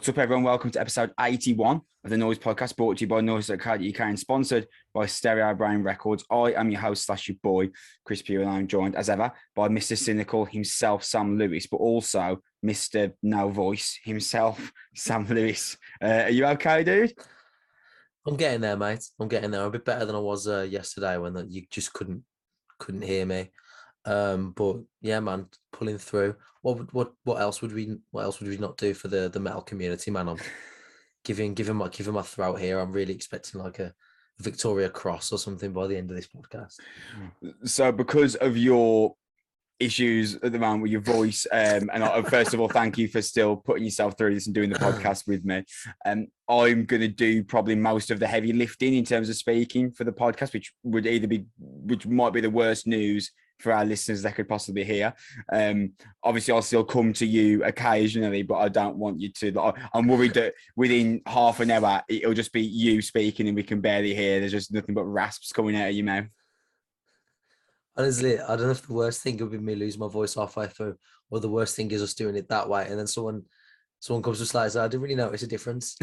What's up, everyone? Welcome to episode 81 of the Noizze podcast, brought to you by Noizze.co.uk and sponsored by Stereo Brain Records. I am your host / your boy, Chris Pugh, and I'm joined, as ever, by Mr. Cynical himself, Sam Lewis, but also Mr. No Voice himself, Sam Lewis. Are you okay, dude? I'm getting there, mate. I'm getting there. I'm a bit better than I was yesterday when you just couldn't hear me. But yeah, man, pulling through. What else would we not do for the metal community, man? I'm giving my throat here. I'm really expecting like a Victoria Cross or something by the end of this podcast. So because of your issues at the moment with your voice, and first of all, thank you for still putting yourself through this and doing the podcast with me. I'm going to do probably most of the heavy lifting in terms of speaking for the podcast, which might be the worst news for our listeners that could possibly hear. Obviously, I'll still come to you occasionally, but I don't want you to. I'm worried that within half an hour, it'll just be you speaking and we can barely hear. There's just nothing but rasps coming out of your mouth. Honestly, I don't know if the worst thing would be me losing my voice halfway through, or the worst thing is us doing it that way, and then someone comes to slide. I didn't really notice a difference.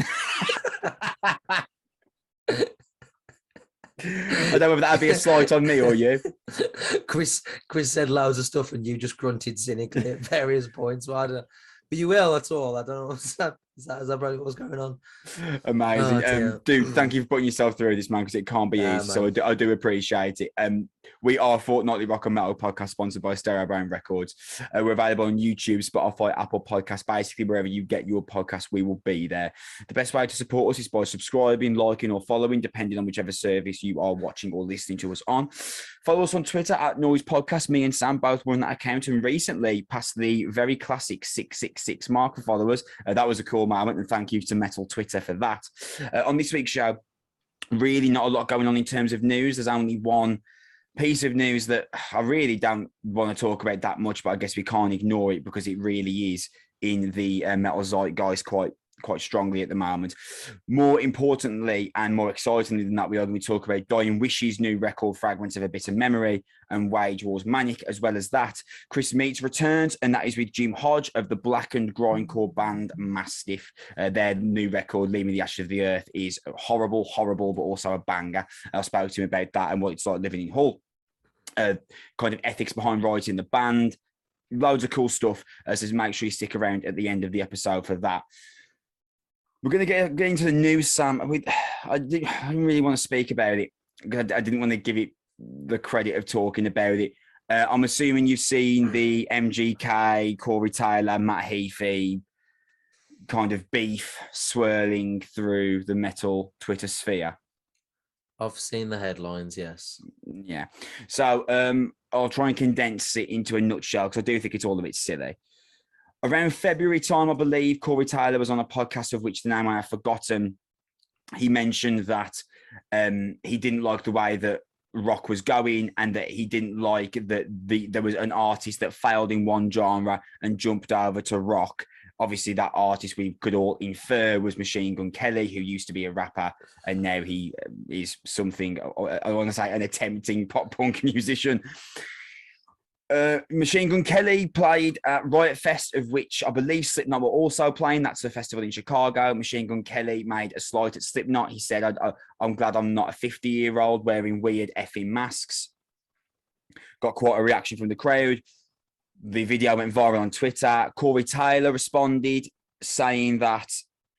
I don't know if that'd be a slight on me or you. Chris said loads of stuff and you just grunted cynically at various points. Well, I don't know. But you will, that's all. I don't know. Is that probably what's going on? Amazing. Dude, thank you for putting yourself through this, man, because it can't be easy. So I do appreciate it. We are a fortnightly rock and metal podcast sponsored by Stereo Brain Records. We're available on YouTube, Spotify, Apple Podcasts, basically wherever you get your podcast, we will be there. The best way to support us is by subscribing, liking, or following, depending on whichever service you are watching or listening to us on. Follow us on Twitter at Noizze Podcast. Me and Sam both run that account and recently passed the very classic 666 mark for followers. That was a cool moment, and thank you to Metal Twitter for that. On this week's show, really not a lot going on in terms of news. There's only one piece of news that I really don't want to talk about that much, but I guess we can't ignore it because it really is in the metal zeitgeist quite strongly at the moment. More importantly and more excitingly than that, we are going to talk about Dying Wish's new record, Fragments of a Bitter Memory, and Wage War's Manic. As well as that, Kris Meets returns, and that is with Jim Hodge of the blackened grindcore band Mastiff. Their new record, Leaving the Ashes of the Earth, is horrible, but also a banger. I spoke to him about that and what it's like living in Hull. Kind of ethics behind writing the band. Loads of cool stuff. So make sure you stick around at the end of the episode for that. We're going to get into the news, Sam. I didn't really want to speak about it. I didn't want to give it the credit of talking about it. I'm assuming you've seen the MGK, Corey Taylor, Matt Heafy kind of beef swirling through the metal Twitter sphere. I've seen the headlines, yes. Yeah. So I'll try and condense it into a nutshell because I do think it's all a bit silly. Around February time, I believe, Corey Taylor was on a podcast of which the name I have forgotten. He mentioned that he didn't like the way that rock was going and that he didn't like that there was an artist that failed in one genre and jumped over to rock. Obviously, that artist we could all infer was Machine Gun Kelly, who used to be a rapper, and now he is something, I want to say, an attempting pop punk musician. Machine Gun Kelly played at Riot Fest, of which I believe SlipKnot were also playing. That's a festival in Chicago. Machine Gun Kelly made a slight at SlipKnot. He said, I'm glad I'm not a 50-year-old wearing weird effing masks. Got quite a reaction from the crowd. The video went viral on Twitter. Corey Taylor responded, saying that,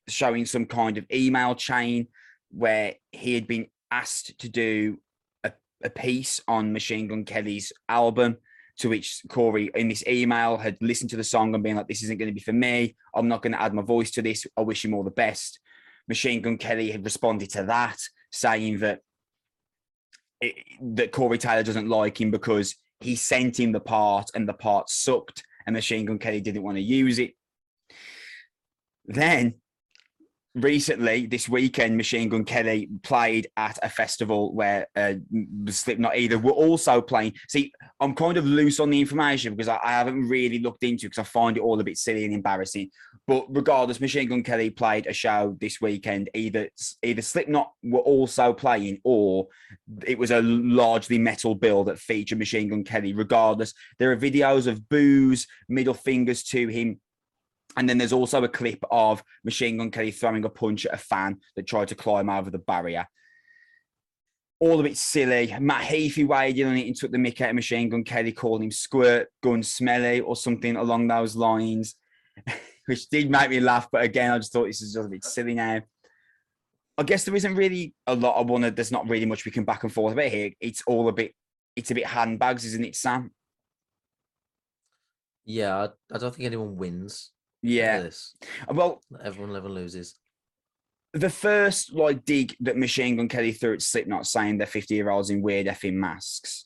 showing some kind of email chain where he had been asked to do a piece on Machine Gun Kelly's album, to which Corey, in this email, had listened to the song and been like, this isn't going to be for me. I'm not going to add my voice to this. I wish him all the best. Machine Gun Kelly had responded to that, saying that Corey Taylor doesn't like him because he sent him the part and the part sucked and Machine Gun Kelly didn't want to use it. Then, recently, this weekend, Machine Gun Kelly played at a festival where SlipKnot either were also playing. See, I'm kind of loose on the information because I haven't really looked into it because I find it all a bit silly and embarrassing. But regardless, Machine Gun Kelly played a show this weekend. Either SlipKnot were also playing or it was a largely metal bill that featured Machine Gun Kelly. Regardless, there are videos of boos, middle fingers to him, And then there's also a clip of Machine Gun Kelly throwing a punch at a fan that tried to climb over the barrier. All a bit silly. Matt Heafy weighed in on it and took the mick out of Machine Gun Kelly, calling him squirt gun smelly or something along those lines, which did make me laugh. But again, I just thought this is just a bit silly now. I guess there isn't really a lot there's not really much we can back and forth about here. It's a bit handbags, isn't it, Sam? Yeah, I don't think anyone wins. Yeah. This. Well, everyone loses. The first dig that Machine Gun Kelly threw at SlipKnot saying they're 50-year-olds in weird effing masks,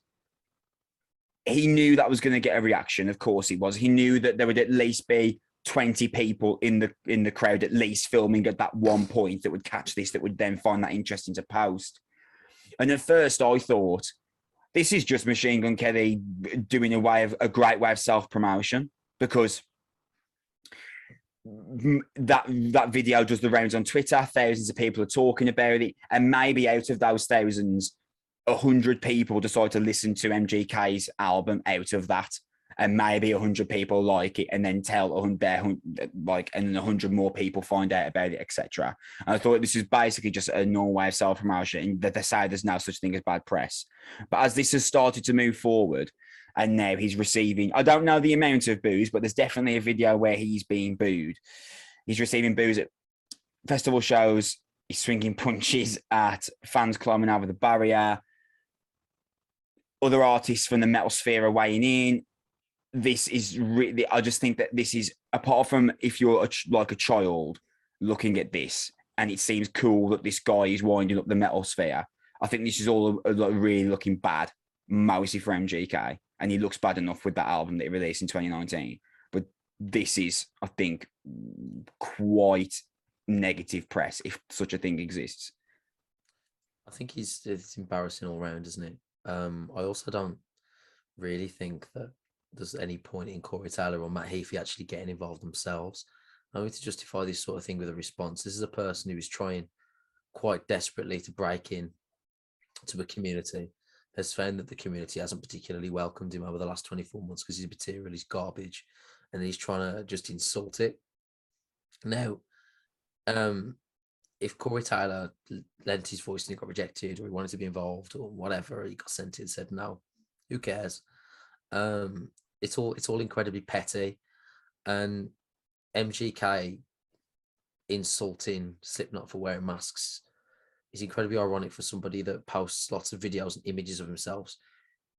he knew that was going to get a reaction. Of course he was. He knew that there would at least be 20 people in the crowd at least filming at that one point that would catch this, that would then find that interesting to post. And at first I thought, this is just Machine Gun Kelly doing a great way of self-promotion, because that video does the rounds on Twitter. Thousands of people are talking about it, and maybe out of those thousands, 100 people decide to listen to MGK's album out of that, and maybe 100 people like it, and then tell and then 100 more people find out about it, etc. And I thought this is basically just a normal way of self-promotion, and that they say there's no such thing as bad press. But as this has started to move forward, and now he's receiving, I don't know the amount of boos, but there's definitely a video where he's being booed. He's receiving boos at festival shows. He's swinging punches at fans climbing over the barrier. Other artists from the metal sphere are weighing in. This is really, I just think that this is, apart from if you're a child looking at this and it seems cool that this guy is winding up the metal sphere, I think this is all really looking bad, mostly for MGK. And he looks bad enough with that album that he released in 2019. But this is, I think, quite negative press, if such a thing exists. I think it's embarrassing all around, isn't it? I also don't really think that there's any point in Corey Taylor or Matt Heafy actually getting involved themselves. I need to justify this sort of thing with a response. This is a person who is trying quite desperately to break in to a community, has found that the community hasn't particularly welcomed him over the last 24 months because his material is garbage, and he's trying to just insult it. Now, if Corey Taylor lent his voice and he got rejected, or he wanted to be involved, or whatever, he got sent in, said no, who cares? It's all incredibly petty, and MGK insulting SlipKnot for wearing masks is incredibly ironic for somebody that posts lots of videos and images of themselves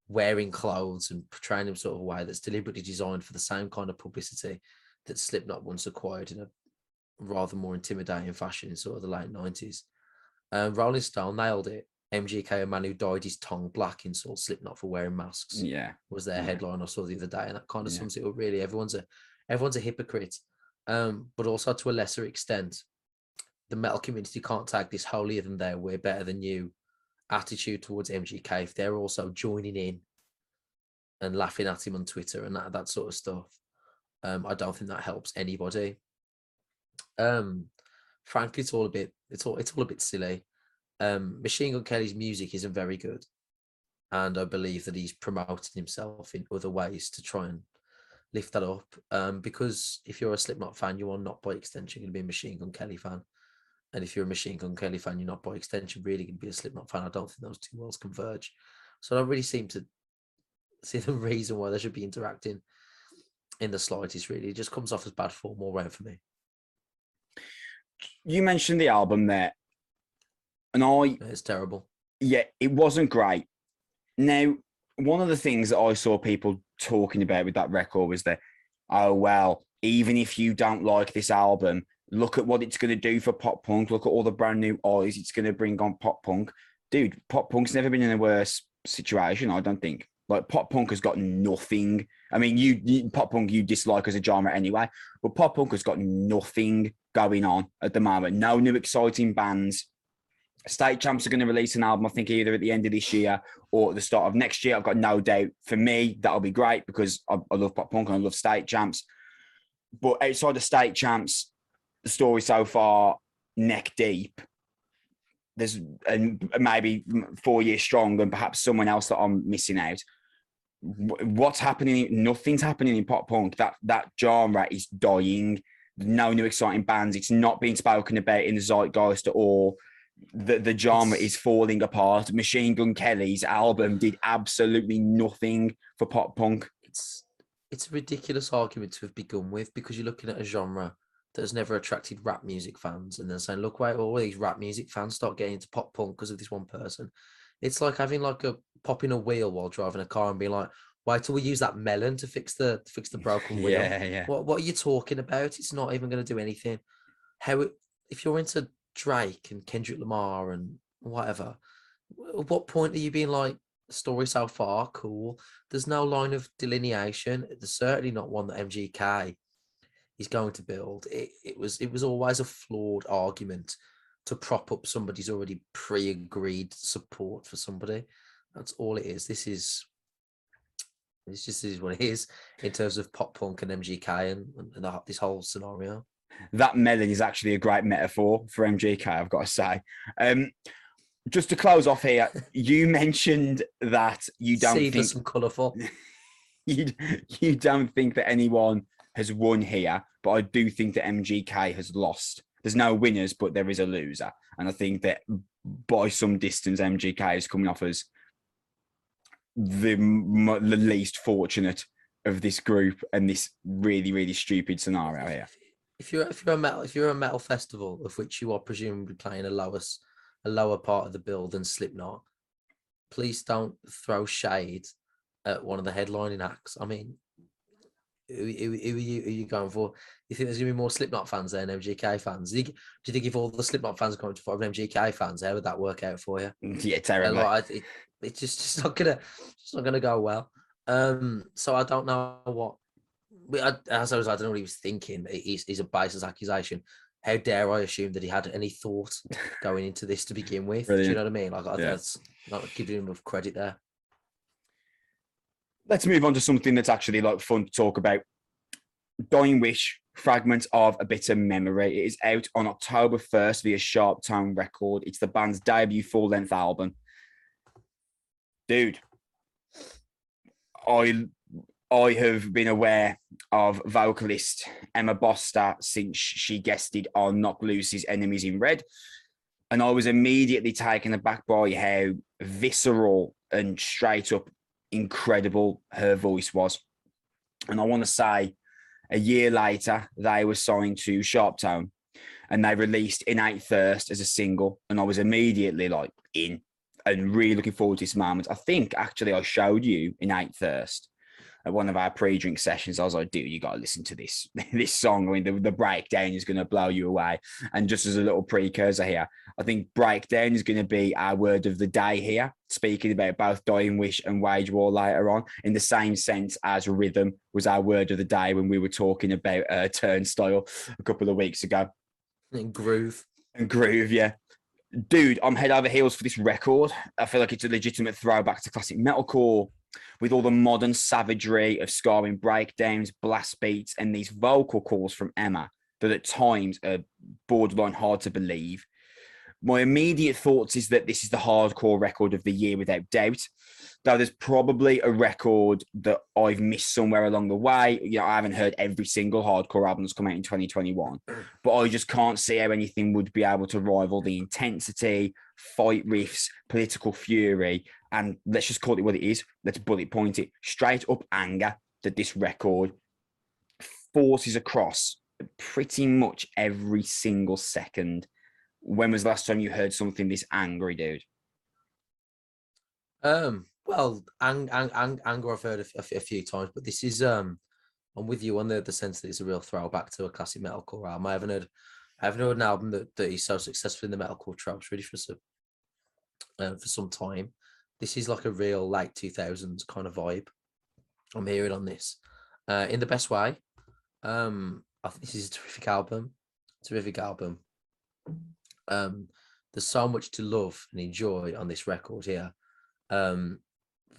wearing clothes and portraying them sort of a way that's deliberately designed for the same kind of publicity that SlipKnot once acquired in a rather more intimidating fashion in sort of the late 90s. Rolling Stone nailed it. MGK, a man who dyed his tongue black, insults SlipKnot for wearing masks. Yeah, was their headline I saw the other day, and that kind of sums it up. Really, everyone's a hypocrite. But also to a lesser extent, the metal community can't tag this holier than thou, we're better than you attitude towards MGK if they're also joining in and laughing at him on Twitter and that sort of stuff. I don't think that helps anybody. Frankly, it's all a bit silly. Machine Gun Kelly's music isn't very good, and I believe that he's promoting himself in other ways to try and lift that up. Because if you're a SlipKnot fan, you are not by extension going to be a Machine Gun Kelly fan. And if you're a Machine Gun Kelly fan, you're not by extension really going to be a SlipKnot fan. I don't think those two worlds converge. So I don't really seem to see the reason why they should be interacting in the slightest, really. It just comes off as bad form all round for me. You mentioned the album there, and it's terrible. Yeah, it wasn't great. Now, one of the things that I saw people talking about with that record was that, oh, well, even if you don't like this album, look at what it's going to do for pop punk. Look at all the brand new eyes it's going to bring on pop punk. Dude, pop punk's never been in a worse situation, I don't think. Like, pop punk has got nothing. I mean, you pop punk you dislike as a genre anyway, but pop punk has got nothing going on at the moment. No new exciting bands. State Champs are going to release an album, I think, either at the end of this year or at the start of next year. I've got no doubt. For me, that'll be great because I love pop punk and I love State Champs. But outside of State Champs, the story so far, neck deep. There's maybe 4 years strong and perhaps someone else that I'm missing out. What's happening? Nothing's happening in pop punk. That genre is dying. no new exciting bands. It's not being spoken about in the zeitgeist at all. The genre is falling apart. Machine Gun Kelly's album did absolutely nothing for pop punk. It's a ridiculous argument to have begun with, because you're looking at a genre that has never attracted rap music fans, and then saying, look, why all these rap music fans start getting into pop punk because of this one person. It's like having like a popping a wheel while driving a car and being like, why till we use that melon to fix the broken wheel? Yeah. What are you talking about? It's not even going to do anything. If you're into Drake and Kendrick Lamar and whatever, at what point are you being like, story so far, cool? There's no line of delineation. There's certainly not one that MGK is going to build. It was always a flawed argument to prop up somebody's already pre-agreed support for somebody. That's all it is. This is what it is in terms of pop punk and MGK and this whole scenario. That melon is actually a great metaphor for MGK, I've got to say. Just to close off here, you mentioned that you don't Seedless and colourful. You don't think that anyone has won here, but I do think that MGK has lost. There's no winners, but there is a loser. And I think that by some distance, MGK is coming off as the least fortunate of this group and this really, really stupid scenario here. If you're a metal festival of which you are presumably playing a lower part of the bill than SlipKnot, please don't throw shade at one of the headlining acts. I mean, who are you going for? You think there's going to be more SlipKnot fans there than MGK fans? Do you think if all the SlipKnot fans are going to fight with MGK fans, how would that work out for you? Yeah, terrible. It's just not gonna go well. So I don't know what. I don't know what he was thinking. He's a baseless accusation. How dare I assume that he had any thought going into this to begin with? Brilliant. Do you know what I mean? Like, that's not giving him enough credit there. Let's move on to something that's actually like fun to talk about. Dying Wish, Fragments of a Bitter Memory. It is out on October 1st via Sharp Tone Record. It's the band's debut full-length album. Dude, I have been aware of vocalist Emma Boster since she guested on Knock Loose's Enemies in Red. And I was immediately taken aback by how visceral and straight up incredible her voice was. And I want to say, a year later, they were signed to Sharp Tone and they released In 8 Thirst as a single. And I was immediately like in and really looking forward to this moment. I think actually I showed you In 8 Thirst at one of our pre-drink sessions. I was like, dude, you got to listen to this song. I mean, the breakdown is going to blow you away. And just as a little precursor here, I think breakdown is going to be our word of the day here, speaking about both Dying Wish and Wage War later on, in the same sense as rhythm was our word of the day when we were talking about Turnstile a couple of weeks ago. And groove, yeah. Dude, I'm head over heels for this record. I feel like it's a legitimate throwback to classic metalcore, with all the modern savagery of scarring breakdowns, blast beats, and these vocal calls from Emma that at times are borderline hard to believe. My immediate thoughts is that this is the hardcore record of the year without doubt, though there's probably a record that I've missed somewhere along the way. You know, I haven't heard every single hardcore album that's come out in 2021, but I just can't see how anything would be able to rival the intensity, fight riffs, political fury, and let's just call it what it is. Let's bullet point it. Straight up anger that this record forces across pretty much every single second. When was the last time you heard something this angry, dude? Well, anger I've heard a few times, but this is I'm with you on the sense that it's a real throwback to a classic metalcore album. I haven't heard an album that is so successful in the metalcore tropes really for some time. This is like a real late 2000s kind of vibe I'm hearing on this, in the best way. I think this is a terrific album. There's so much to love and enjoy on this record here.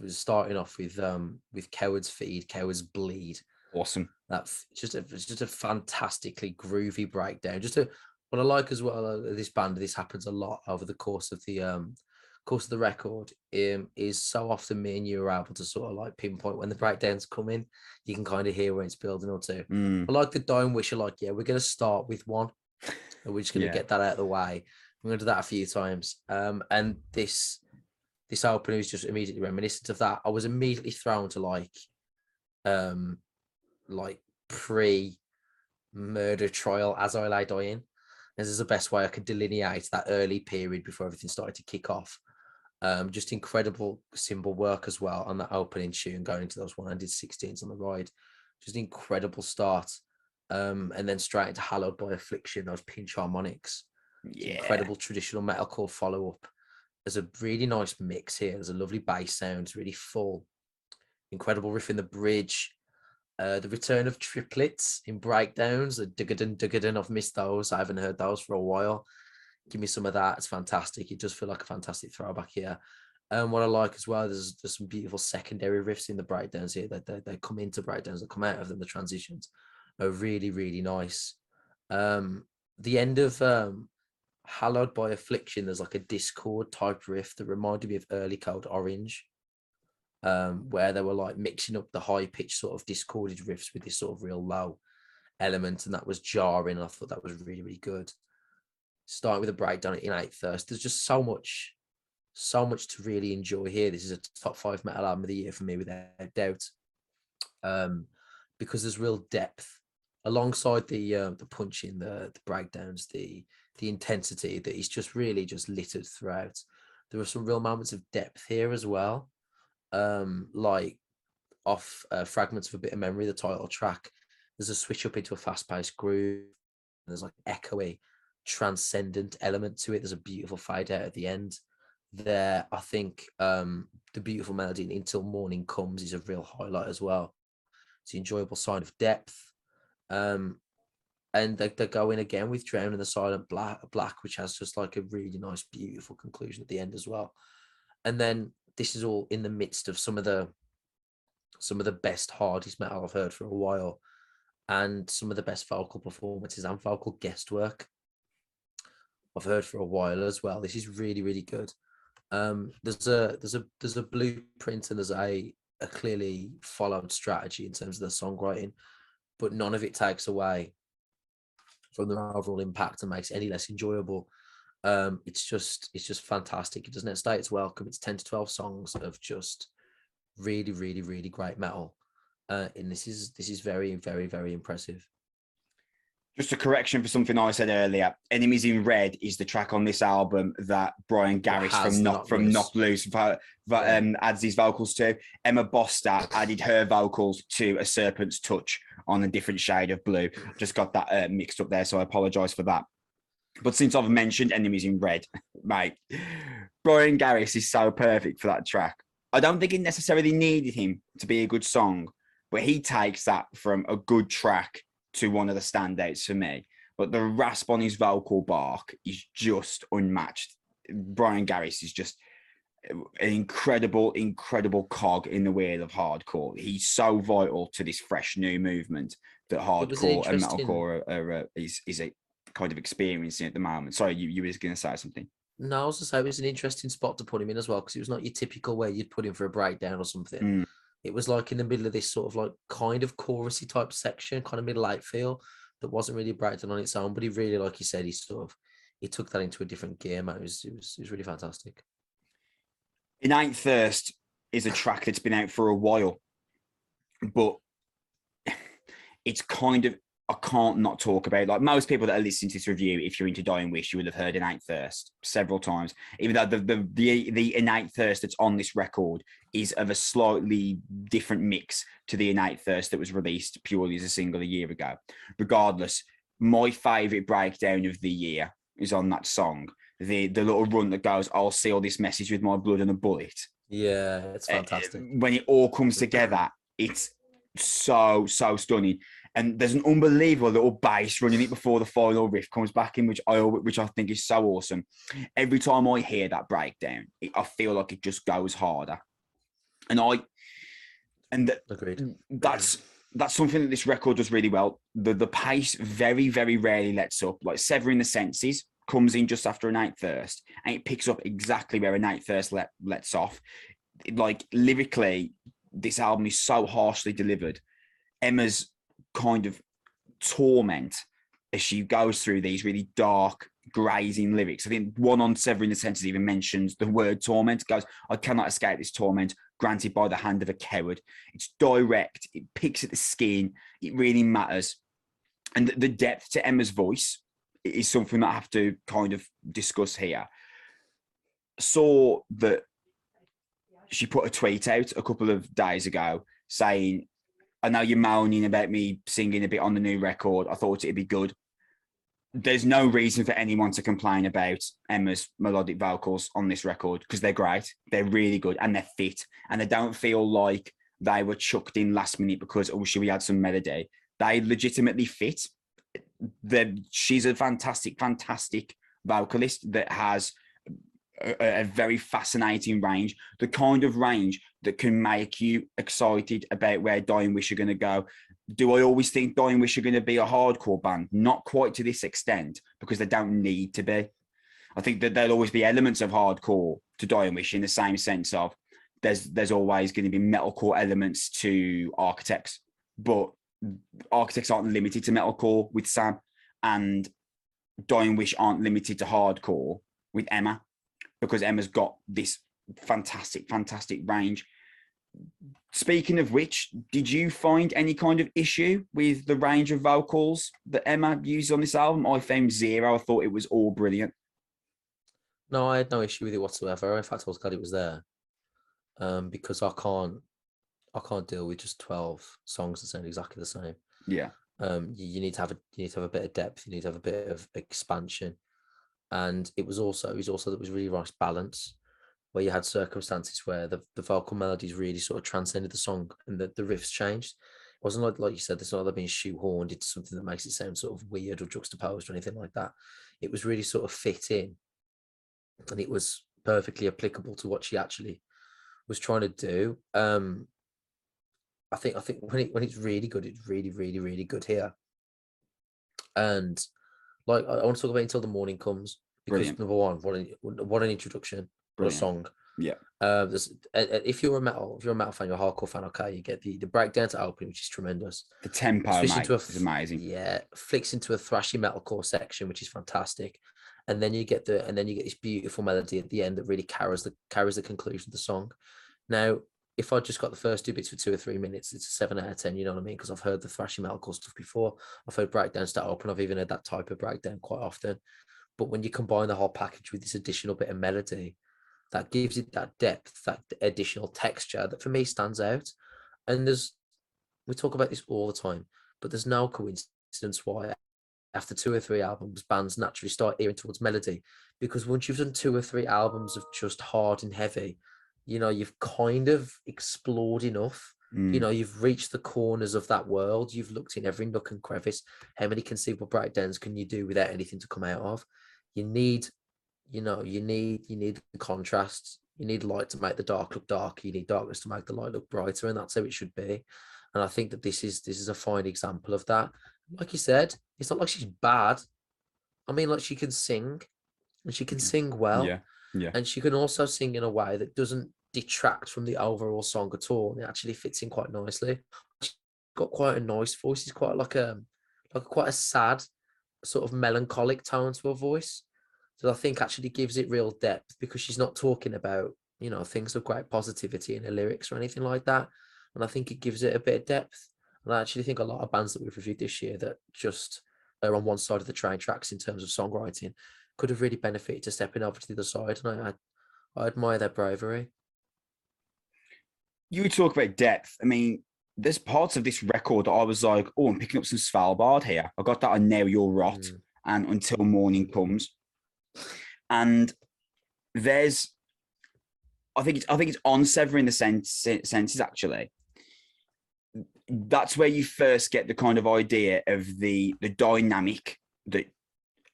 Starting off with Coward's Feed, Coward's Bleed. Awesome. That's just a fantastically groovy breakdown. What I like as well, this band, this happens a lot over the course of the course of the record, is so often me and you are able to sort of like pinpoint when the breakdowns come in. You can kind of hear where it's building up to. I like the Dying Wish. Like, yeah, we're going to start with one, and we're just going to get that out of the way. I'm going to do that a few times. And this opener is just immediately reminiscent of that. I was immediately thrown to like pre-murder trial As I Lay Dying. This is the best way I could delineate that early period before everything started to kick off. Just incredible cymbal work as well on that opening tune, going into those 116s on the ride. Just incredible start. And then straight into Hallowed by Affliction, those pinch harmonics. Incredible traditional metalcore follow-up. There's a really nice mix here. There's a lovely bass sound. It's really full. Incredible riff in the bridge. The return of triplets in breakdowns. The duggadun. I've missed those. I haven't heard those for a while. Give me some of that. It's fantastic. It does feel like a fantastic throwback here. And what I like as well, there's some beautiful secondary riffs in the breakdowns here. They come into breakdowns, they come out of them. The transitions are really, really nice. The end of Hallowed by Affliction, there's like a Discord type riff that reminded me of early Code Orange, where they were like mixing up the high pitched sort of discorded riffs with this sort of real low element, and that was jarring. And I thought that was really, really good. Starting with a breakdown in 8th Thirst, there's just so much to really enjoy here. This is a top 5 metal album of the year for me, without doubt, because there's real depth alongside the punching, the breakdowns, the intensity that is just really just littered throughout. There are some real moments of depth here as well, like off Fragments of a Bit of Memory, the title track. There's a switch up into a fast-paced groove. There's like echoey, transcendent element to it. There's a beautiful fade out at the end there. I think the beautiful melody in Until Morning Comes is a real highlight as well. It's an enjoyable sign of depth. And they go in again with Drown in the Silent Black, which has just like a really nice, beautiful conclusion at the end as well. And then this is all in the midst of some of the best, hardest metal I've heard for a while, and some of the best vocal performances and vocal guest work I've heard for a while as well. This is really, really good. There's a blueprint, and there's a clearly followed strategy in terms of the songwriting, but none of it takes away from the overall impact and makes it any less enjoyable. It's just fantastic. It doesn't outstay its welcome. It's 10 to 12 songs of just really, really, really great metal. And this is very, very, very impressive. Just a correction for something I said earlier. Enemies in Red is the track on this album that Brian Garris from Knock Loose adds his vocals to. Emma Boster added her vocals to A Serpent's Touch on a different shade of blue. Just got that mixed up there, so I apologise for that. But since I've mentioned Enemies in Red, mate, Brian Garris is so perfect for that track. I don't think it necessarily needed him to be a good song, but he takes that from a good track to one of the standouts for me. But the rasp on his vocal bark is just unmatched. Brian Garris is just an incredible cog in the wheel of hardcore. He's so vital to this fresh new movement that hardcore and metalcore is a kind of experiencing at the moment. Sorry, you were going to say something. No, I was going to say it was an interesting spot to put him in as well, because it was not your typical way you'd put him for a breakdown or something. It was like in the middle of this sort of like kind of chorusy type section, kind of middle eight feel that wasn't really a breakdown on its own, but he really, like you said, he took that into a different gear, man. It was really fantastic. In 8th Thirst is a track that's been out for a while, but it's kind of, I can't not talk about, like most people that are listening to this review, if you're into Dying Wish, you would have heard In 8th Thirst several times, even though the In 8th Thirst that's on this record is of a slightly different mix to the In 8th Thirst that was released purely as a single a year ago. Regardless, my favourite breakdown of the year is on that song. The little run that goes, I'll seal this message with my blood and a bullet. Yeah, it's fantastic. When it all comes together, it's so stunning. And there's an unbelievable little bass running it before the final riff comes back in, which I think is so awesome. Every time I hear that breakdown, I feel like it just goes harder. Agreed. That's something that this record does really well. The pace very, very rarely lets up. Like Severing the Senses comes in just after an 8th verse, and it picks up exactly where an 8th verse lets off. Like lyrically, this album is so harshly delivered. Emma's kind of torment as she goes through these really dark, grazing lyrics. I think one on Severing the Senses even mentions the word torment. It goes, I cannot escape this torment granted by the hand of a coward. It's direct. It picks at the skin. It really matters. And the depth to Emma's voice is something that I have to kind of discuss here. Saw that she put a tweet out a couple of days ago saying, I know you're moaning about me singing a bit on the new record. I thought it'd be good. There's no reason for anyone to complain about Emma's melodic vocals on this record because they're great. They're really good and they're fit. And they don't feel like they were chucked in last minute because, oh, should we add some melody? They legitimately fit. She's a fantastic, fantastic vocalist that has a very fascinating range, the kind of range that can make you excited about where Dying Wish are going to go. Do I always think Dying Wish are going to be a hardcore band? Not quite to this extent, because they don't need to be. I think that there'll always be elements of hardcore to Dying Wish in the same sense of there's always going to be metalcore elements to Architects, but Architects aren't limited to metalcore with Sam, and Dying Wish aren't limited to hardcore with Emma, because Emma's got this fantastic, fantastic range. Speaking of which, did you find any kind of issue with the range of vocals that Emma used on this album? I found zero. I thought it was all brilliant. No, I had no issue with it whatsoever. In fact, I was glad it was there, because I can't deal with just 12 songs that sound exactly the same. Yeah. You need to have a bit of depth. You need to have a bit of expansion. And it was also there was really nice balance, where you had circumstances where the vocal melodies really sort of transcended the song and the riffs changed. It wasn't like you said, it's not like being shoehorned into something that makes it sound sort of weird or juxtaposed or anything like that. It was really sort of fit in, and it was perfectly applicable to what she actually was trying to do. I think when it's really good, it's really, really, really good here. And like, I want to talk about Until the Morning Comes, because Brilliant. number one, what an introduction for a song. Yeah. If you're a metal fan, you're a hardcore fan, okay, you get the breakdown to open, which is tremendous. The tempo, mate, is amazing. Yeah, flicks into a thrashy metalcore section, which is fantastic, and then you get this beautiful melody at the end that really carries the conclusion of the song. Now, if I just got the first two bits for 2 or 3 minutes, it's a 7 out of 10. You know what I mean? Because I've heard the thrashy metalcore stuff before. I've heard breakdowns that open. I've even heard that type of breakdown quite often. But when you combine the whole package with this additional bit of melody, that gives it that depth, that additional texture that for me stands out. And we talk about this all the time, but there's no coincidence why after 2 or 3 albums, bands naturally start earing towards melody. Because once you've done 2 or 3 albums of just hard and heavy, you know, you've kind of explored enough. You know, you've reached the corners of that world. You've looked in every nook and crevice. How many conceivable breakdowns can you do without anything to come out of? You need the contrast. You need light to make the dark look dark. You need darkness to make the light look brighter, and that's how it should be. And I think that this is a fine example of that. Like you said, it's not like she's bad. I mean, like, she can sing, and she can sing well. Yeah. And she can also sing in a way that doesn't detract from the overall song at all. It actually fits in quite nicely. She's got quite a nice voice. It's quite like quite a sad, sort of melancholic tone to her voice. So I think actually gives it real depth, because she's not talking about, you know, things of great positivity in her lyrics or anything like that. And I think it gives it a bit of depth. And I actually think a lot of bands that we've reviewed this year that just are on one side of the train tracks in terms of songwriting could have really benefited to stepping over to the other side. And I admire their bravery. You talk about depth. I mean, there's parts of this record that I was like, oh, I'm picking up some Svalbard here. I got that on Now You're Rot and Until Morning Comes. And I think it's on Severing the Senses, actually. That's where you first get the kind of idea of the dynamic that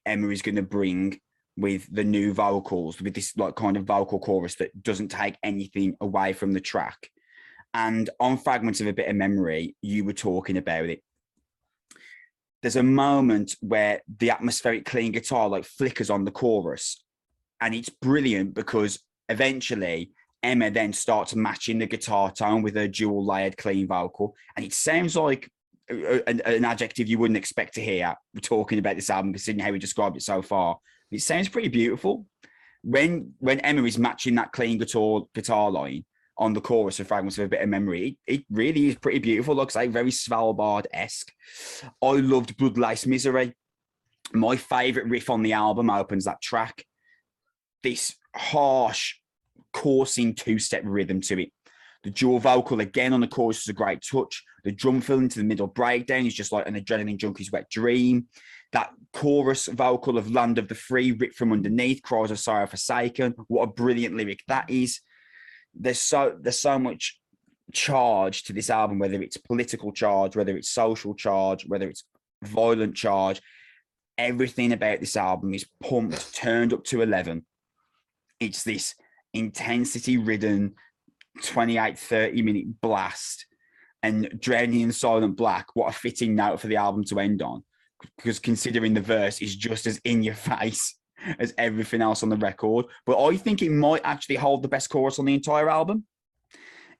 Emma is going to bring with the new vocals, with this like kind of vocal chorus that doesn't take anything away from the track. And on Fragments of a Bit of Memory, you were talking about it. there's a moment where the atmospheric clean guitar like flickers on the chorus, and it's brilliant because eventually Emma then starts matching the guitar tone with her dual layered clean vocal, and it sounds like an adjective you wouldn't expect to hear talking about this album, considering how we described it so far. It sounds pretty beautiful. When Emma is matching that clean guitar line on the chorus of Fragments of a Bit of Memory, it really is pretty beautiful. Looks like very Svalbard-esque. I loved Bloodlaced Misery. My favourite riff on the album opens that track. This harsh, coursing two-step rhythm to it. The dual vocal again on the chorus is a great touch. The drum fill into the middle breakdown is just like an adrenaline junkie's wet dream. That chorus vocal of Land of the Free ripped from underneath, Cries of Sorrow Forsaken. What a brilliant lyric that is. There's so much charge to this album, whether it's political charge, whether it's social charge, whether it's violent charge. Everything about this album is pumped, turned up to 11. It's this intensity-ridden 28, 30-minute blast, and Drowning in Silent Black, what a fitting note for the album to end on, because considering the verse is just as in your face as everything else on the record. But I think it might actually hold the best chorus on the entire album.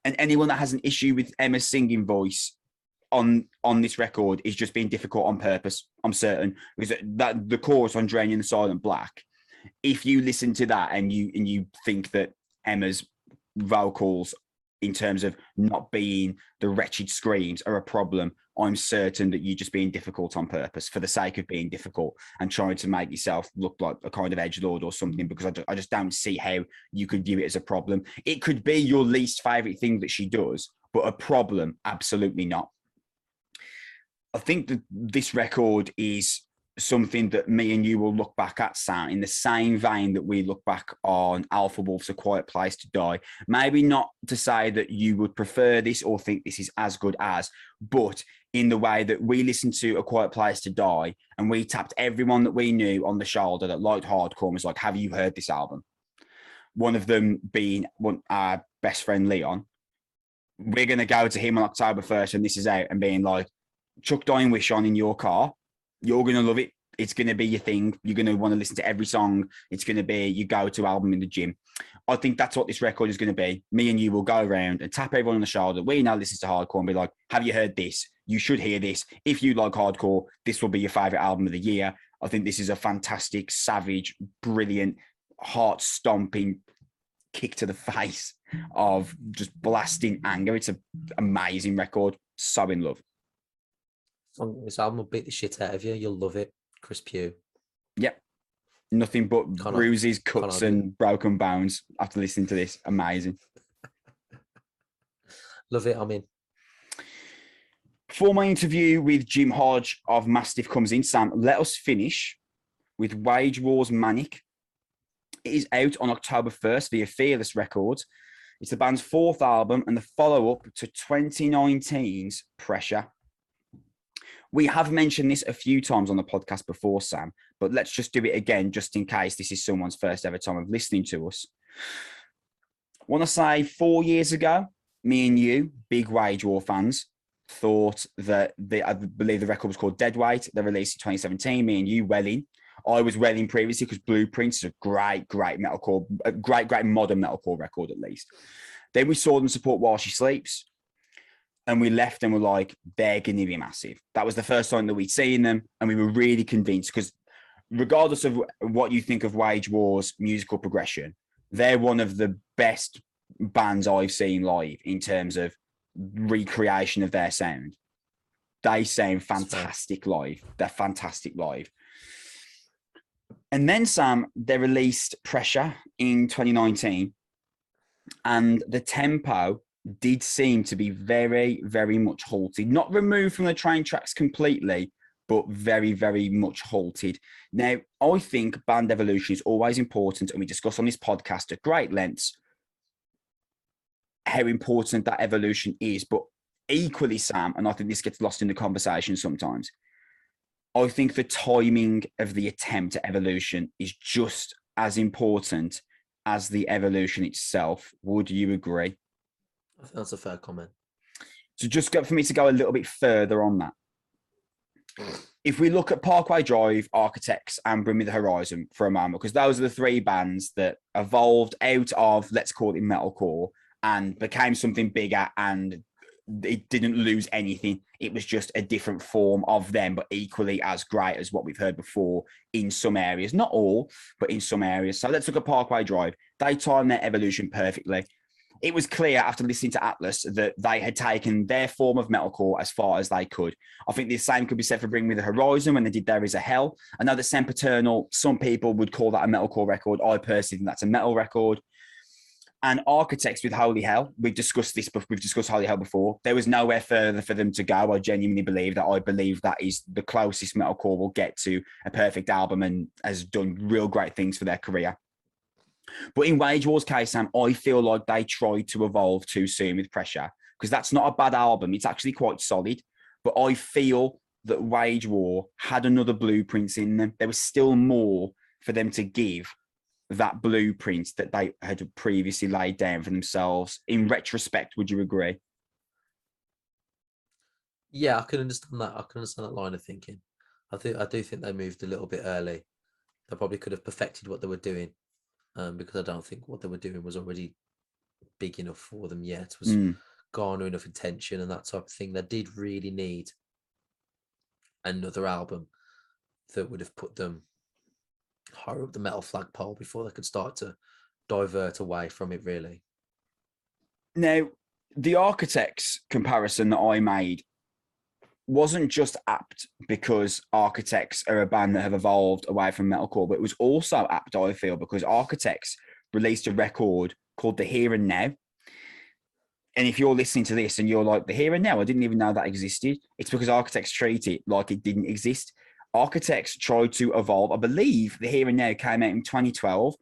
And anyone that has an issue with Emma's singing voice on this record is just being difficult on purpose, I'm certain, because that the chorus on Drowning in the Silent Black, if you listen to that and you think that Emma's vocals in terms of not being the wretched screams are a problem, I'm certain that you're just being difficult on purpose for the sake of being difficult and trying to make yourself look like a kind of edgelord or something, because I just don't see how you could view it as a problem. It could be your least favorite thing that she does, but a problem, absolutely not. I think that this record is something that me and you will look back at, Sam, in the same vein that we look back on Alpha Wolf's A Quiet Place to Die. Maybe not to say that you would prefer this or think this is as good as, but in the way that we listened to A Quiet Place to Die and we tapped everyone that we knew on the shoulder that liked hardcore and was like, have you heard this album? One of them being our best friend, Leon. We're going to go to him on October 1st when this is out and being like, chuck Dying Wish on in your car. You're going to love it. It's going to be your thing. You're going to want to listen to every song. It's going to be your go-to album in the gym. I think that's what this record is going to be. Me and you will go around and tap everyone on the shoulder. We now listen to hardcore and be like, have you heard this? You should hear this. If you like hardcore, this will be your favorite album of the year. I think this is a fantastic, savage, brilliant, heart-stomping kick to the face of just blasting anger. It's an amazing record. So in love. This album will beat the shit out of you. You'll love it. Chris Pugh. Yep. Nothing but bruises, cuts, and broken bones after listening to this. Amazing. Love it. I'm in. Before my interview with Jim Hodge of Mastiff comes in, Sam, let us finish with Wage War's Manic. It is out on October 1st via Fearless Records. It's the band's fourth album and the follow-up to 2019's Pressure. We have mentioned this a few times on the podcast before, Sam, but let's just do it again, just in case this is someone's first ever time of listening to us. I want to say 4 years ago, me and you, big Wage War fans, thought that I believe the record was called Deadweight. They released in 2017. Me and you, welling. I was welling previously because Blueprints is a great metalcore, a great modern metalcore record at least. Then we saw them support While She Sleeps. And we left and were like, they're going to be massive. That was the first time that we'd seen them. And we were really convinced because regardless of what you think of Wage War's musical progression, they're one of the best bands I've seen live in terms of recreation of their sound. They sound fantastic live. They're fantastic live. And then, Sam, they released Pressure in 2019. And the tempo did seem to be very, very much halted. Not removed from the train tracks completely, but very, very much halted. Now, I think band evolution is always important, and we discuss on this podcast at great lengths how important that evolution is. But equally, Sam, and I think this gets lost in the conversation sometimes, I think the timing of the attempt at evolution is just as important as the evolution itself. Would you agree? I think that's a fair comment. So just for me to go a little bit further on that. if we look at Parkway Drive, Architects, and Bring Me the Horizon for a moment, because those are the three bands that evolved out of, let's call it metalcore, and became something bigger, and it didn't lose anything. It was just a different form of them, but equally as great as what we've heard before in some areas. Not all, but in some areas. So let's look at Parkway Drive. They timed their evolution perfectly. It was clear after listening to Atlas that they had taken their form of metalcore as far as they could. I think the same could be said for Bring Me the Horizon when they did There Is a Hell. I know that Sempiternal, some people would call that a metalcore record. I personally think that's a metal record. And Architects with Holy Hell, we've discussed Holy Hell before. There was nowhere further for them to go. I genuinely believe that. I believe that is the closest metalcore will get to a perfect album and has done real great things for their career. But in Wage War's case, Sam, I feel like they tried to evolve too soon with Pressure, because that's not a bad album. It's actually quite solid. But I feel that Wage War had another blueprints in them. There was still more for them to give that blueprint that they had previously laid down for themselves. In retrospect, would you agree? Yeah, I can understand that. I can understand that line of thinking. I do think they moved a little bit early. They probably could have perfected what they were doing, because I don't think what they were doing was already big enough for them yet. It was garner enough attention and that type of thing. They did really need another album that would have put them higher up the metal flagpole before they could start to divert away from it, really. Now, the Architects comparison that I made wasn't just apt because Architects are a band that have evolved away from metalcore, but it was also apt, I feel, because Architects released a record called The Here and Now. And if you're listening to this and you're like, The Here and Now, I didn't even know that existed. It's because Architects treat it like it didn't exist. Architects tried to evolve. I believe The Here and Now came out in 2012.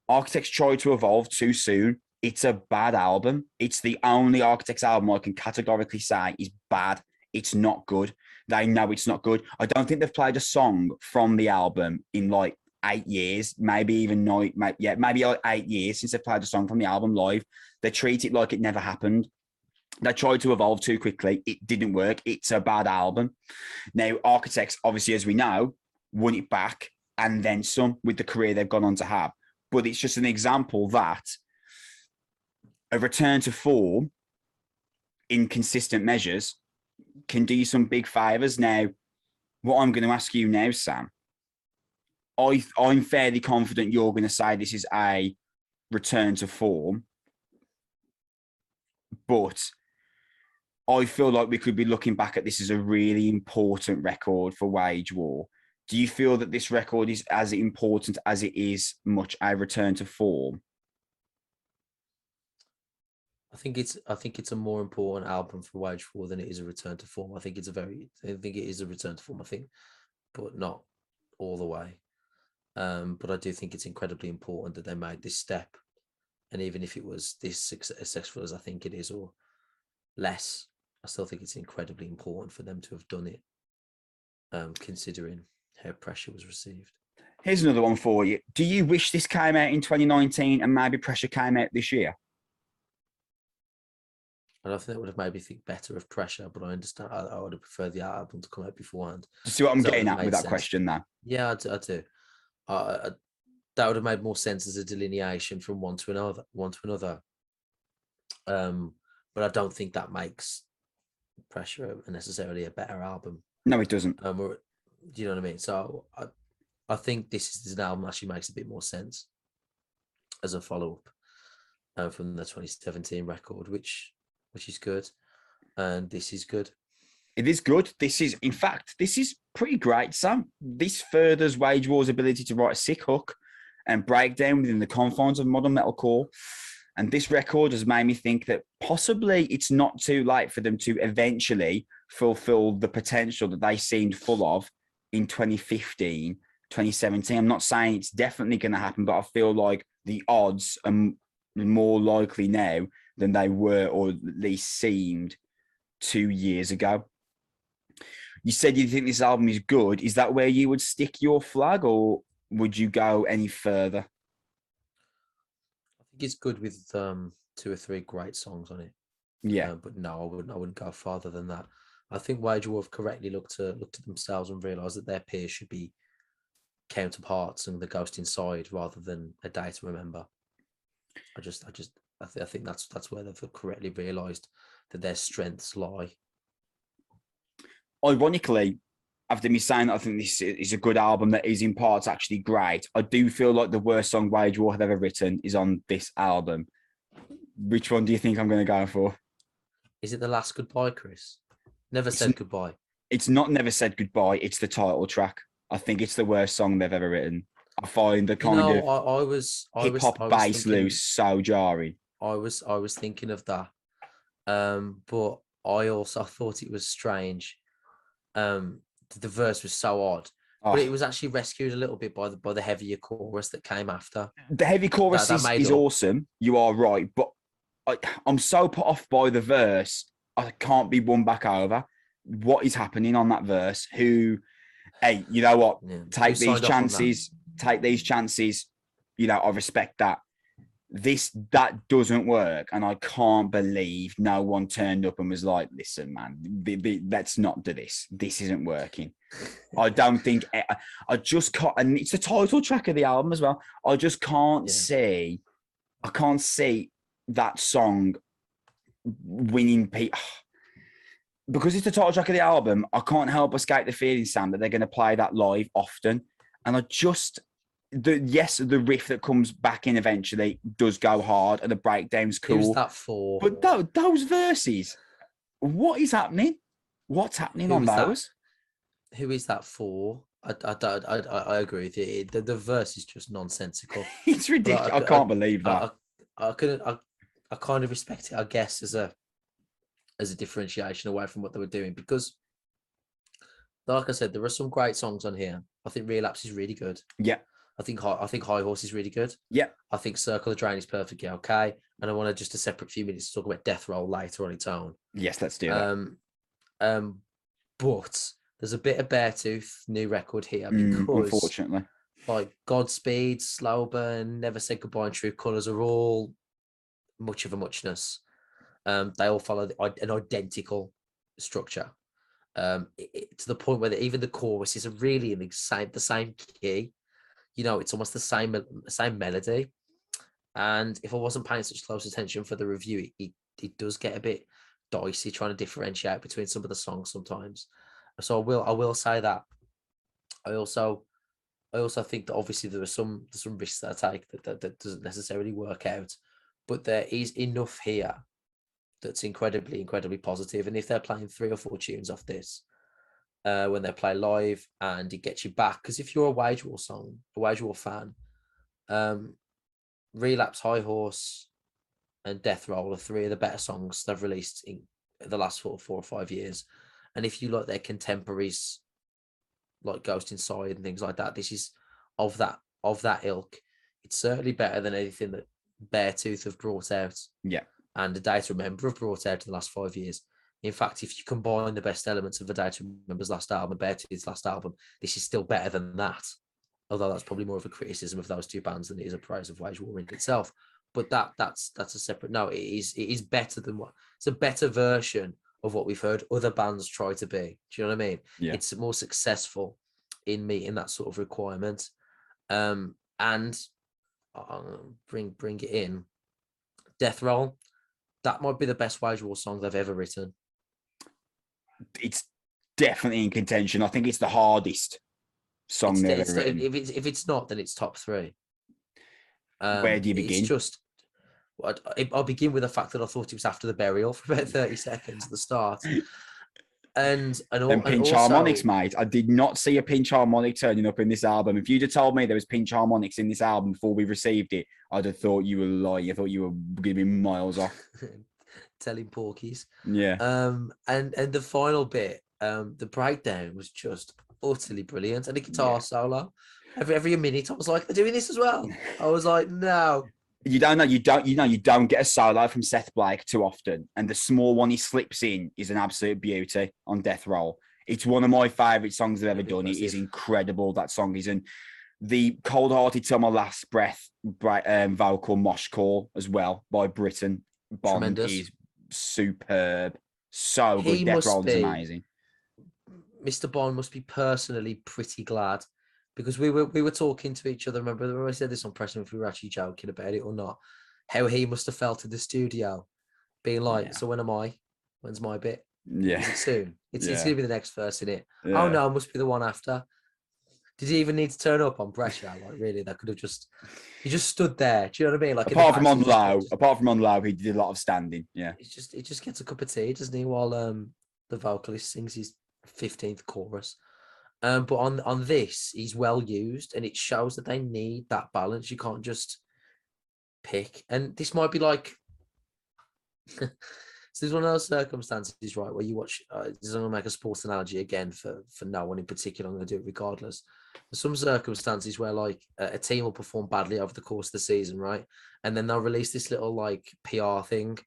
Architects tried to evolve too soon. It's a bad album. It's the only Architects album I can categorically say is bad. It's not good. They know it's not good. I don't think they've played a song from the album in like 8 years, maybe even nine, maybe like 8 years since they've played a song from the album live. They treat it like it never happened. They tried to evolve too quickly. It didn't work. It's a bad album. Now, Architects, obviously, as we know, won it back and then some with the career they've gone on to have. But it's just an example that a return to form in consistent measures can do you some big favors. Now, what I'm going to ask you now, Sam, I'm fairly confident you're going to say this is a return to form, but I feel like we could be looking back at this as a really important record for Wage War. Do you feel that this record is as important as it is much a return to form? I think it's a more important album for Wage War than it is a return to form. I think it is a return to form, I think, but not all the way. But I do think it's incredibly important that they made this step. And even if it was this successful as I think it is, or less, I still think it's incredibly important for them to have done it, considering how Pressure was received. Here's another one for you. Do you wish this came out in 2019 and maybe Pressure came out this year? I don't think that would have made me think better of Pressure, but I understand. I would have preferred the album to come out beforehand. Do you see what I'm getting at with that question now? Yeah, I do. That would have made more sense as a delineation from one to another. But I don't think that makes Pressure necessarily a better album. No, it doesn't. Do you know what I mean? So I think this is an album that actually makes a bit more sense as a follow-up from the 2017 record, which is good, and this is good. It is good. This is pretty great, Sam. This furthers Wage War's ability to write a sick hook and breakdown within the confines of modern metalcore. And this record has made me think that possibly it's not too late for them to eventually fulfill the potential that they seemed full of in 2015, 2017. I'm not saying it's definitely going to happen, but I feel like the odds are more likely now than they were, or at least seemed 2 years ago. You said you think this album is good. Is that where you would stick your flag, or would you go any further? I think it's good with 2 or 3 great songs on it. Yeah, but no, I wouldn't go farther than that. I think Wage War have correctly looked at themselves and realised that their peers should be counterparts and the ghost inside rather than a day to remember. I think that's where they've correctly realised that their strengths lie. Ironically, after me saying that I think this is a good album that is in parts actually great, I do feel like the worst song Wage War have ever written is on this album. Which one do you think I'm going to go for? Is it The Last Goodbye, Kris? Never Said Goodbye. It's not Never Said Goodbye. It's the title track. I think it's the worst song they've ever written. I find the kind of hip hop bass loose so jarring. I was thinking of that, but I also thought it was strange. The verse was so odd, but it was actually rescued a little bit by the heavier chorus that came after. The heavy chorus is awesome. You are right, but I'm so put off by the verse. I can't be won back over. What is happening on that verse? Hey, you know what? Yeah. Take these chances. Take these chances. You know, I respect that. That doesn't work, and I can't believe no one turned up and was like, "Listen, man, let's not do this. This isn't working." I don't think. I just can't, and it's the title track of the album as well. I just can't see. I can't see that song winning people. Because it's the title track of the album, I can't help but escape the feeling, Sam, that they're going to play that live often. And the riff that comes back in eventually does go hard and the breakdown's cool. Who's that for? But those verses, what is happening? What's happening on those? Who is that for? I agree with you. The verse is just nonsensical. It's ridiculous. I can't believe that. I kind of respect it, I guess, as a differentiation away from what they were doing, because like I said, there are some great songs on here. I think Relapse is really good. Yeah. I think High Horse is really good. Yeah. I think Circle the Drain is perfectly okay. And I want to just a separate few minutes to talk about Death Roll later on its own. Yes, let's do that. But there's a bit of Beartooth new record here because unfortunately, like Godspeed, Slow Burn, Never Said Goodbye, and True Colours are all much of a muchness. They all follow an identical structure, to the point where even the choruses are really in the same key. You know, it's almost the same melody. And if I wasn't paying such close attention for the review, it does get a bit dicey trying to differentiate between some of the songs sometimes. So I will say that. I also think that obviously there's some risks that I take that doesn't necessarily work out, but there is enough here that's incredibly, incredibly positive. And if they're playing 3 or 4 tunes off this, when they play live, and it gets you back, because if you're a Wage War fan, Relapse, High Horse, and Death Roll are 3 of the better songs they've released in the last 4 or 5 years. And if you like their contemporaries, like Ghost Inside and things like that, this is of that ilk. It's certainly better than anything that Beartooth have brought out. Yeah. And A Day to Remember have brought out in the last 5 years. In fact, if you combine the best elements of A Day to Remember's last album and Beartooth's last album, this is still better than that. Although that's probably more of a criticism of those 2 bands than it is a praise of Wage War in itself. But that's a separate. No, it is better than what. It's a better version of what we've heard other bands try to be. Do you know what I mean? Yeah. It's more successful in meeting that sort of requirement. And I'll bring it in. Death Roll, that might be the best Wage War song they've ever written. It's definitely in contention. I think it's the hardest song they've ever written. If it's not, then it's top 3. Where do you begin? It's just, I'll begin with the fact that I thought it was After the Burial for about 30 seconds at the start. And pinch harmonics, mate. I did not see a pinch harmonic turning up in this album. If you'd have told me there was pinch harmonics in this album before we received it, I'd have thought you were lying. I thought you were giving miles off. Telling porkies. Yeah. And the final bit, the breakdown was just utterly brilliant, and the guitar solo. Every minute, I was like, they're doing this as well. I was like, no. You don't get a solo from Seth Blake too often, and the small one he slips in is an absolute beauty on Death Roll. It's one of my favorite songs I've ever done. It is incredible. That song is, and the Cold Hearted Till My Last Breath vocal Mosh Call as well by Britain Bond is superb. So good. Death Roll is amazing. Mr. Bond must be personally pretty glad, because we were talking to each other. Remember, I said this on press, if we were actually joking about it or not, how he must have felt in the studio, being like, so when am I? When's my bit? Yeah. Is it soon? It's gonna be the next verse, isn't it? Yeah. Oh no, it must be the one after. Did he even need to turn up on pressure? Like, really, that could have he just stood there. Do you know what I mean? Like, apart from on low, he did a lot of standing. Yeah. He just gets a cup of tea, doesn't he? While the vocalist sings his 15th chorus. But on this, he's well used, and it shows that they need that balance. You can't just pick. And this might be like, so there's one of those circumstances, right, where you watch. I'm gonna make a sports analogy again for no one in particular. I'm gonna do it regardless. There's some circumstances where like a team will perform badly over the course of the season, right, and then they'll release this little like PR thing.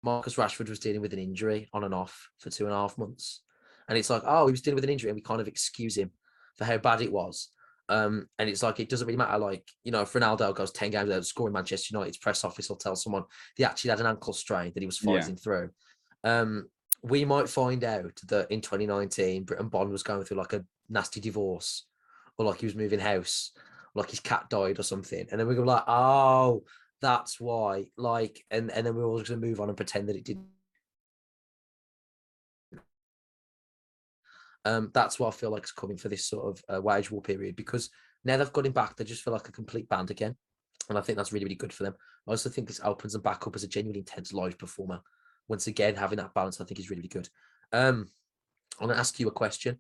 Marcus Rashford was dealing with an injury on and off for 2.5 months. And it's like, oh, he was dealing with an injury, and we kind of excuse him for how bad it was. And it's like, it doesn't really matter. Like, you know, if Ronaldo goes 10 games without scoring, Manchester United's press office will tell someone he actually had an ankle strain that he was fighting through. We might find out that in 2019, Britton Bond was going through like a nasty divorce, or like he was moving house, or like his cat died or something. And then we're going to be like, oh, that's why, like, and then we're all just going to move on and pretend that it didn't. That's what I feel like is coming for this sort of wage war period, because now they've got him back, they just feel like a complete band again. And I think that's really, really good for them. I also think this opens them back up as a genuinely intense live performer. Once again, having that balance, I think, is really, really good. I'm going to ask you a question.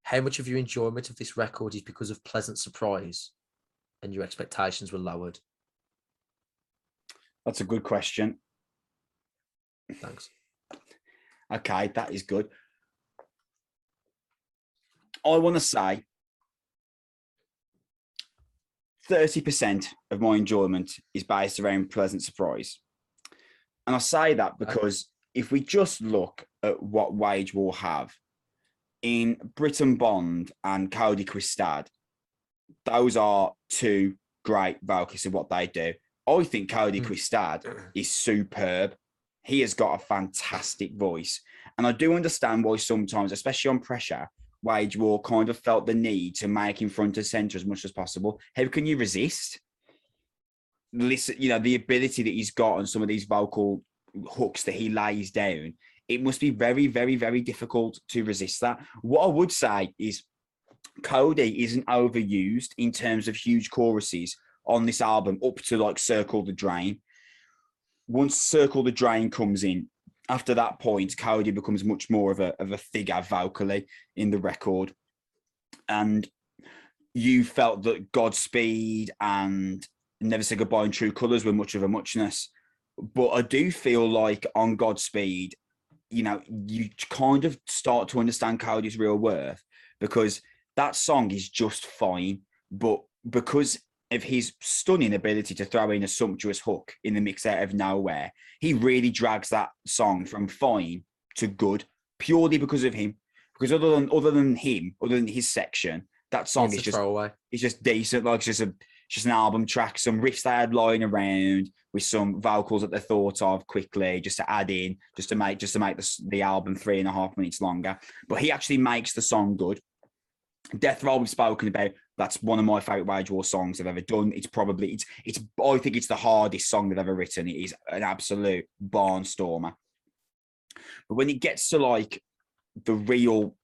How much of your enjoyment of this record is because of pleasant surprise and your expectations were lowered? That's a good question. Thanks. Okay, that is good. I want to say 30% of my enjoyment is based around pleasant surprise. And I say that because if we just look at what Wage War have in Britton Bond and Cody Quistad, those are two great vocalists of what they do. I think Cody Quistad is superb. He has got a fantastic voice. And I do understand why sometimes, especially on pressure, Wage War kind of felt the need to make him front and center as much as possible. How can you resist? Listen, you know, the ability that he's got on some of these vocal hooks that he lays down, it must be very, very, very difficult to resist that. What I would say is Cody isn't overused in terms of huge choruses on this album up to like Circle the Drain. Once Circle the Drain comes in, after that point, Cody becomes much more of a figure vocally in the record. And you felt that Godspeed and Never Say Goodbye and True Colours were much of a muchness. But I do feel like on Godspeed, you know, you kind of start to understand Cody's real worth, because that song is just fine. But because of his stunning ability to throw in a sumptuous hook in the mix out of nowhere, he really drags that song from fine to good purely because of him. Because other than his section, that song is just throwaway. It's just decent. Like it's just an album track, some riffs they had lying around with some vocals that they thought of quickly just to add in, just to make the album 3.5 minutes longer. But he actually makes the song good. Death Roll we've spoken about. That's one of my favorite Wage War songs I've ever done. It's I think it's the hardest song they've ever written. It is an absolute barnstormer. But when it gets to like the real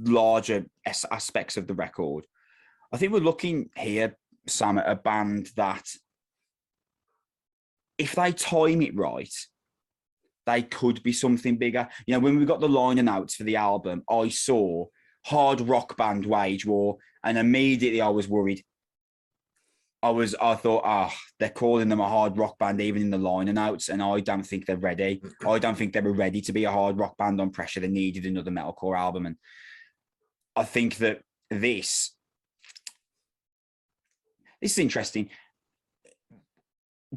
larger aspects of the record, I think we're looking here, Sam, at a band that, if they time it right, they could be something bigger. You know, when we got the liner notes for the album, I saw hard rock band Wage War, and immediately I was worried. I thought, they're calling them a hard rock band even in the liner notes, and I don't think they're ready. I don't think they were ready to be a hard rock band on pressure. They needed another metalcore album, and I think that this is interesting.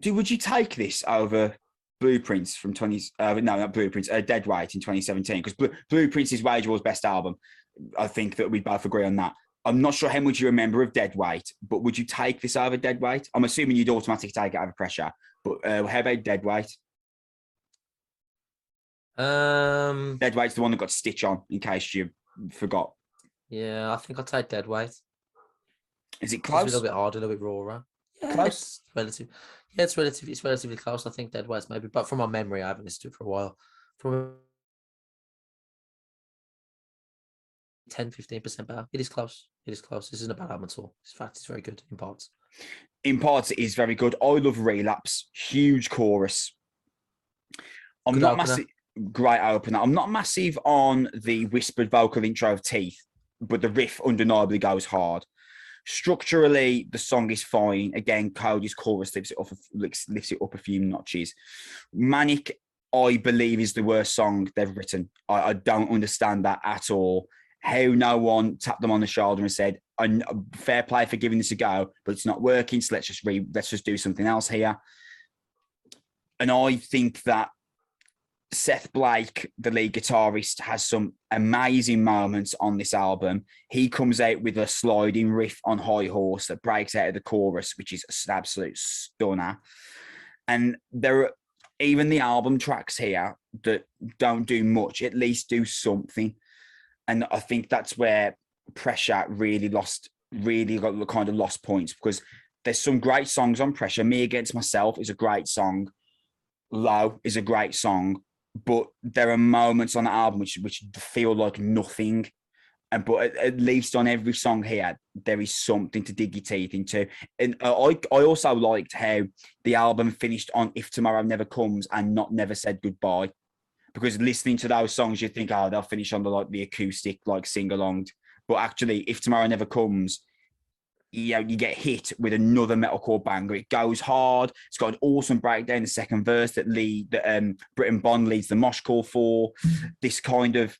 Would you take this over Blueprints from not Blueprints, Deadweight in 2017? Because Blueprints is Wage War's best album. I think that we both agree on that. I'm not sure how much you remember of Dead Weight, but would you take this over Dead Weight? I'm assuming you'd automatically take it over Pressure, but how about Dead Weight? Dead Weight's the one that got Stitch on, in case you forgot. Yeah, I think I'll take Dead Weight. Is it close? It's a little bit harder, a little bit rawer. Yeah, close. It's relative. Yeah, it's relatively close. I think Dead Weight's maybe, but from my memory, I haven't listened to it for a while. From 10-15% better. It is close. It is close. This isn't a bad album at all. In fact, it's very good in parts. In parts, it is very good. I love Relapse. Huge chorus. I'm Good not opener. massive. Great opener. I'm not massive on the whispered vocal intro of Teeth, but the riff undeniably goes hard. Structurally, the song is fine. Again, Cody's chorus lifts it up a few notches. Manic, I believe, is the worst song they've written. I don't understand that at all. How no one tapped them on the shoulder and said, fair play for giving this a go, but it's not working, so let's just do something else here. And I think that Seth Blake, the lead guitarist, has some amazing moments on this album. He comes out with a sliding riff on High Horse that breaks out of the chorus, which is an absolute stunner. And there are even the album tracks here that don't do much, at least do something. And I think that's where Pressure really got kind of lost points, because there's some great songs on Pressure. Me Against Myself is a great song. Low is a great song. But there are moments on the album which feel like nothing. But at least on every song here, there is something to dig your teeth into. And I also liked how the album finished on If Tomorrow Never Comes and not Never Said Goodbye. Because listening to those songs, you think, oh, they'll finish on the acoustic, like sing-along. But actually, If Tomorrow Never Comes, you get hit with another metalcore banger. It goes hard. It's got an awesome breakdown in the second verse that Britton Bond leads the mosh call for. This kind of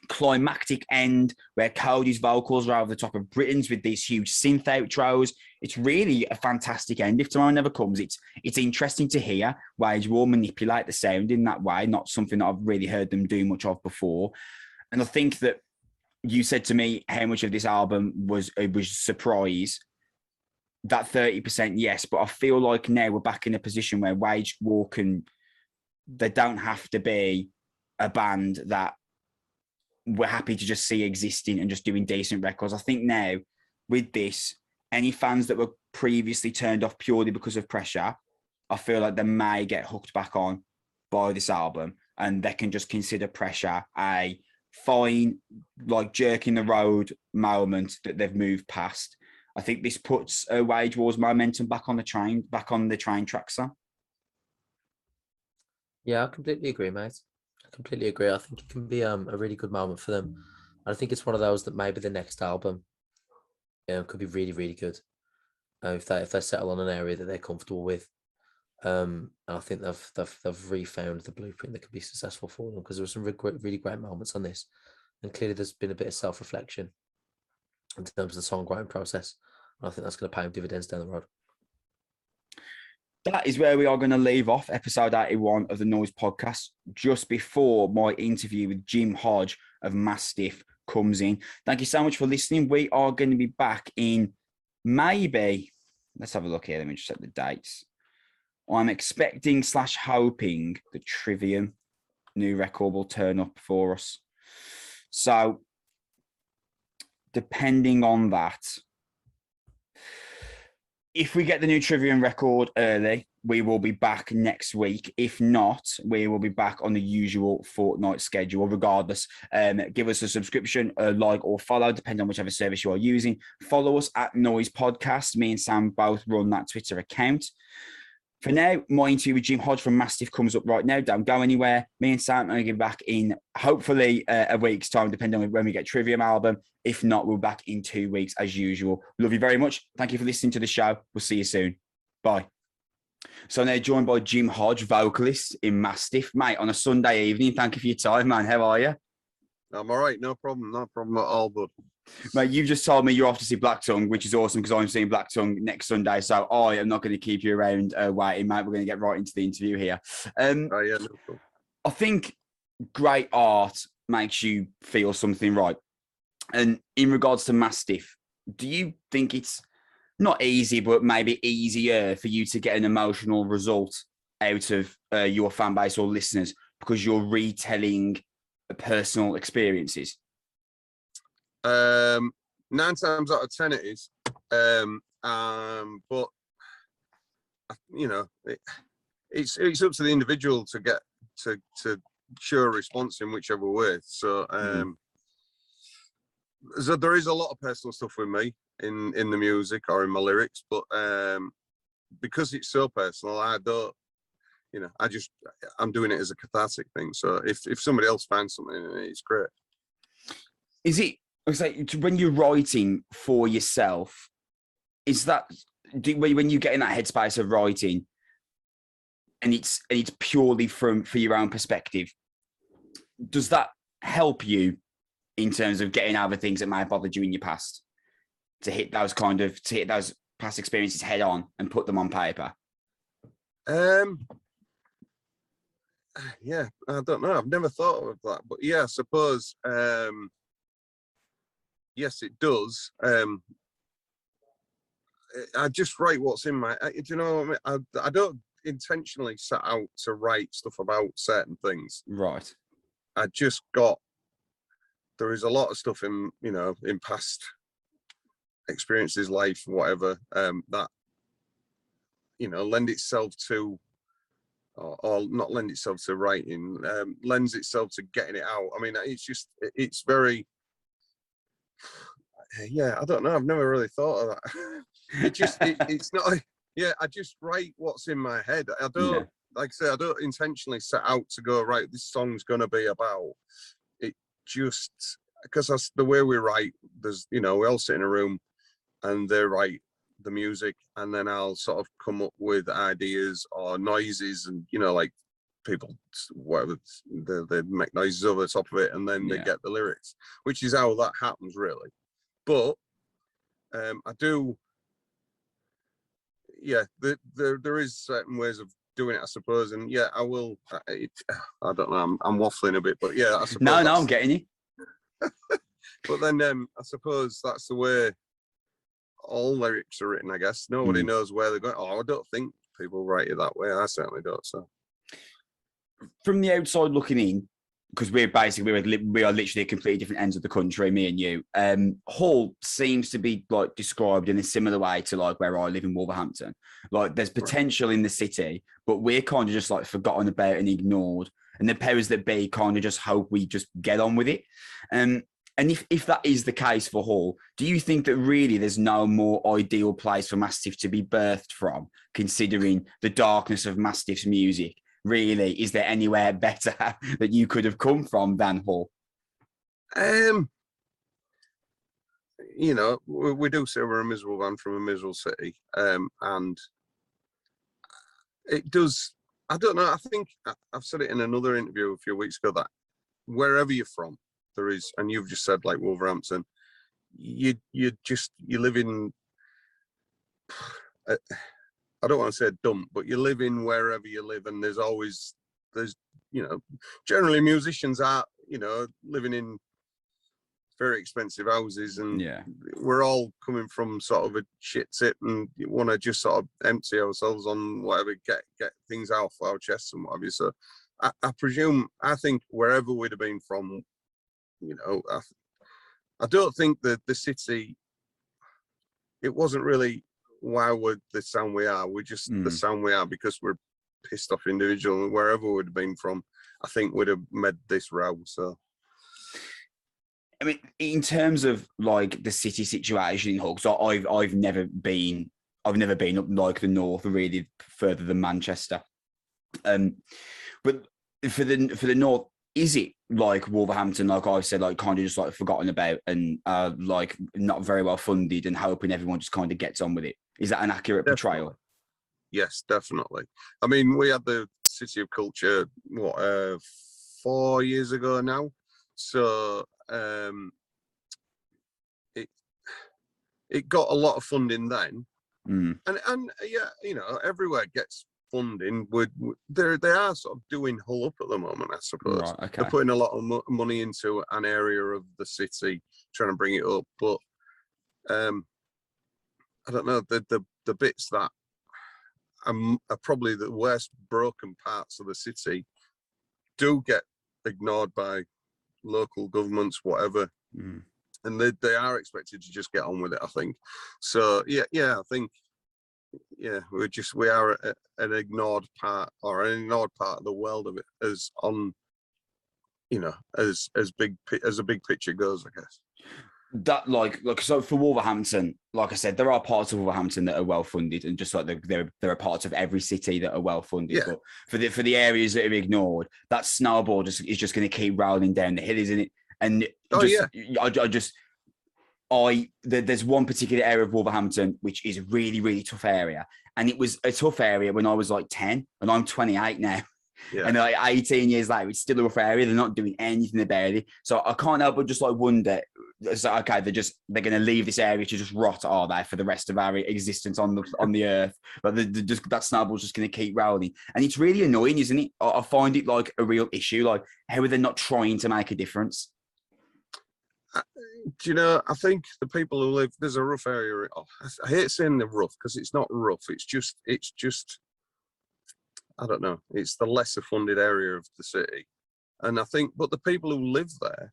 climactic end where Cody's vocals are over the top of Britton's with these huge synth outros. It's really a fantastic end. If Tomorrow Never Comes, it's interesting to hear Wage will manipulate the sound in that way, not something that I've really heard them do much of before. And I think that you said to me how much of this album was surprise. That 30%, yes, but I feel like now we're back in a position where Wage War they don't have to be a band that we're happy to just see existing and just doing decent records. I think now with this, any fans that were previously turned off purely because of Pressure, I feel like they may get hooked back on by this album, and they can just consider Pressure a fine, like jerk in the road moment that they've moved past. I think this puts Wage War's momentum back on the train tracks. Yeah, I completely agree, mate. I completely agree. I think it can be a really good moment for them. I think it's one of those that maybe the next album could be really, really good. If they settle on an area that they're comfortable with. And I think they've refound the blueprint that could be successful for them, because there were some really great moments on this, and clearly there's been a bit of self-reflection in terms of the songwriting process. And I think that's going to pay them dividends down the road. That is where we are going to leave off episode 81 of the Noizze podcast, just before my interview with Jim Hodge of Mastiff comes in. Thank you so much for listening. We are going to be back in maybe, let's have a look here. Let me just set the dates. I'm expecting / hoping the Trivium new record will turn up for us. So, depending on that, if we get the new Trivium record early, we will be back next week. If not, we will be back on the usual fortnight schedule. Regardless, give us a subscription, a like or follow, depending on whichever service you are using. Follow us at Noizze Podcast. Me and Sam both run that Twitter account. For now, my interview with Jim Hodge from Mastiff comes up right now. Don't go anywhere. Me and Sam are going to get back in hopefully a week's time, depending on when we get Trivium album. If not, we'll be back in 2 weeks as usual. Love you very much. Thank you for listening to the show. We'll see you soon. Bye. So now joined by Jim Hodge, vocalist in Mastiff. Mate, on a Sunday evening, thank you for your time, man. How are you? I'm all right. No problem at all, bud. Mate, you've just told me you're off to see Black Tongue, which is awesome because I'm seeing Black Tongue next Sunday. So I am not going to keep you around waiting, mate. We're going to get right into the interview here. No problem. I think great art makes you feel something right. And in regards to Mastiff, do you think it's not easy, but maybe easier for you to get an emotional result out of your fan base or listeners because you're retelling personal experiences? 9 times out of 10 it is. But you know, it's up to the individual to get to show a response in whichever way. So so there is a lot of personal stuff with me in the music or in my lyrics, but because it's so personal, I don't, you know, I'm doing it as a cathartic thing. So if somebody else finds something in it, it's great. Is it, when you're writing for yourself, is that, when you get in that headspace of writing and it's purely for your own perspective, does that help you in terms of getting over things that may have bothered you in your past, to hit those past experiences head on and put them on paper? Yeah, I don't know. I've never thought of that, but yeah, I suppose yes, it does. I just write what's in my. Do you know what I mean? I don't intentionally set out to write stuff about certain things. Right. I just got. There is a lot of stuff in, you know, in past experiences, life, whatever, that, you know, lend itself to, or not lend itself to writing, lends itself to getting it out. I mean, it's very, yeah, I don't know. I've never really thought of that. It's not, yeah, I just write what's in my head. I don't, like I say, I don't intentionally set out to go, right, this song's going to be about it. Just because that's the way we write. There's, you know, we all sit in a room and they write the music, and then I'll sort of come up with ideas or noises, and, you know, like people, whatever, they make noises over the top of it, and then they get the lyrics, which is how that happens, really. But I do, yeah, there is certain ways of doing it, I suppose, and yeah, I will. I don't know. I'm waffling a bit, but yeah, I suppose. No, I'm getting you. But then I suppose that's the way all lyrics are written. I guess nobody knows where they're going. Oh, I don't think people write it that way. I certainly don't. So, from the outside looking in, because we are literally completely different ends of the country, me and you. Hull seems to be like described in a similar way to like where I live in Wolverhampton. Like there's potential in the city, but we're kind of just like forgotten about and ignored. And the powers that be kind of just hope we just get on with it. And if that is the case for Hull, do you think that really there's no more ideal place for Mastiff to be birthed from, considering the darkness of Mastiff's music? Really, is there anywhere better that you could have come from than Hull? You know, we do say we're a miserable band from a miserable city, and it does. I don't know. I think I've said it in another interview a few weeks ago that wherever you're from, there is, and you've just said like Wolverhampton, you live in. I don't want to say dump, but you live in wherever you live, and there's you know, generally musicians are, you know, living in very expensive houses, and we're all coming from sort of a shit tip, and you want to just sort of empty ourselves on whatever, get things out of our chests and whatever. So I think wherever we'd have been from, you know, I don't think that the city, it wasn't really why we're the sound we are. We're just the sound we are because we're pissed off individual. Wherever we'd have been from, I think we'd have made this row. So, I mean, in terms of like the city situation in Hull, so I've never been up like the north, really further than Manchester. But for the north, is it like Wolverhampton, like I said, like kind of just like forgotten about and like not very well funded and hoping everyone just kind of gets on with it? Is that an accurate portrayal? Yes, definitely. I mean, we had the City of Culture, 4 years ago now. So it got a lot of funding then. And yeah, you know, everywhere gets funding, they are sort of doing Hull up at the moment, I suppose. Right, okay. They're putting a lot of money into an area of the city, trying to bring it up. But I don't know, the bits that are probably the worst broken parts of the city do get ignored by local governments, whatever. And they are expected to just get on with it, I think. So yeah, I think we are an ignored part, or an ignored part of the world of it, as on, you know, as a big picture goes, I guess. That so for Wolverhampton, like I said, there are parts of Wolverhampton that are well funded, and just like there are parts of every city that are well funded. Yeah. But for the areas that are ignored, that snowball is just going to keep rolling down the hill, isn't it? And there's one particular area of Wolverhampton which is a really, really tough area, and it was a tough area when I was like 10, and I'm 28 now. Yeah. And like 18 years later, it's still a rough area. They're not doing anything about it. So I can't help but just like wonder, it's like, okay, they're going to leave this area to just rot, are they, for the rest of our existence on the earth? But that snowball's just going to keep rolling. And it's really annoying, isn't it? I find it like a real issue. Like, how are they not trying to make a difference? Do you know, I think the people who live, there's a rough area. I hate saying the rough, because it's not rough. It's just, I don't know. It's the lesser funded area of the city. And I think, but the people who live there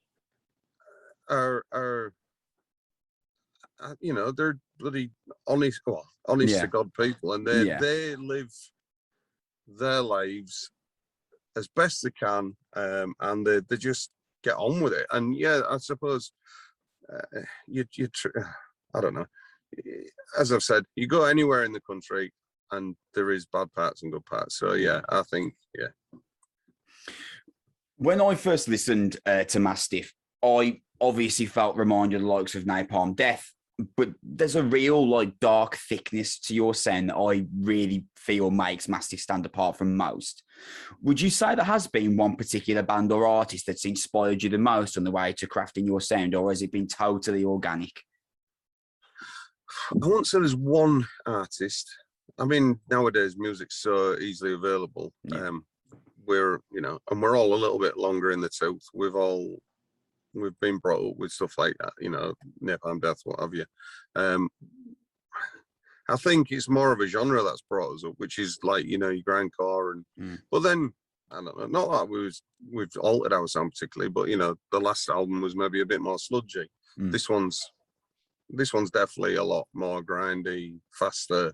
are you know, they're bloody honest to God people. And they live their lives as best they can. And they just get on with it. And yeah, I suppose I don't know. As I've said, you go anywhere in the country and there is bad parts and good parts. So yeah, I think, yeah. When I first listened to Mastiff, I obviously felt reminded of the likes of Napalm Death, but there's a real like dark thickness to your sound that I really feel makes Mastiff stand apart from most. Would you say there has been one particular band or artist that's inspired you the most on the way to crafting your sound, or has it been totally organic? I won't say there's one artist. I mean, nowadays music's so easily available. Yeah. We're all a little bit longer in the tooth. We've been brought up with stuff like that, you know, Napalm Death, what have you. I think it's more of a genre that's brought us up, which is like, you know, your grindcore but then I don't know, not that we've altered our sound particularly, but you know, the last album was maybe a bit more sludgy. This one's definitely a lot more grindy, faster.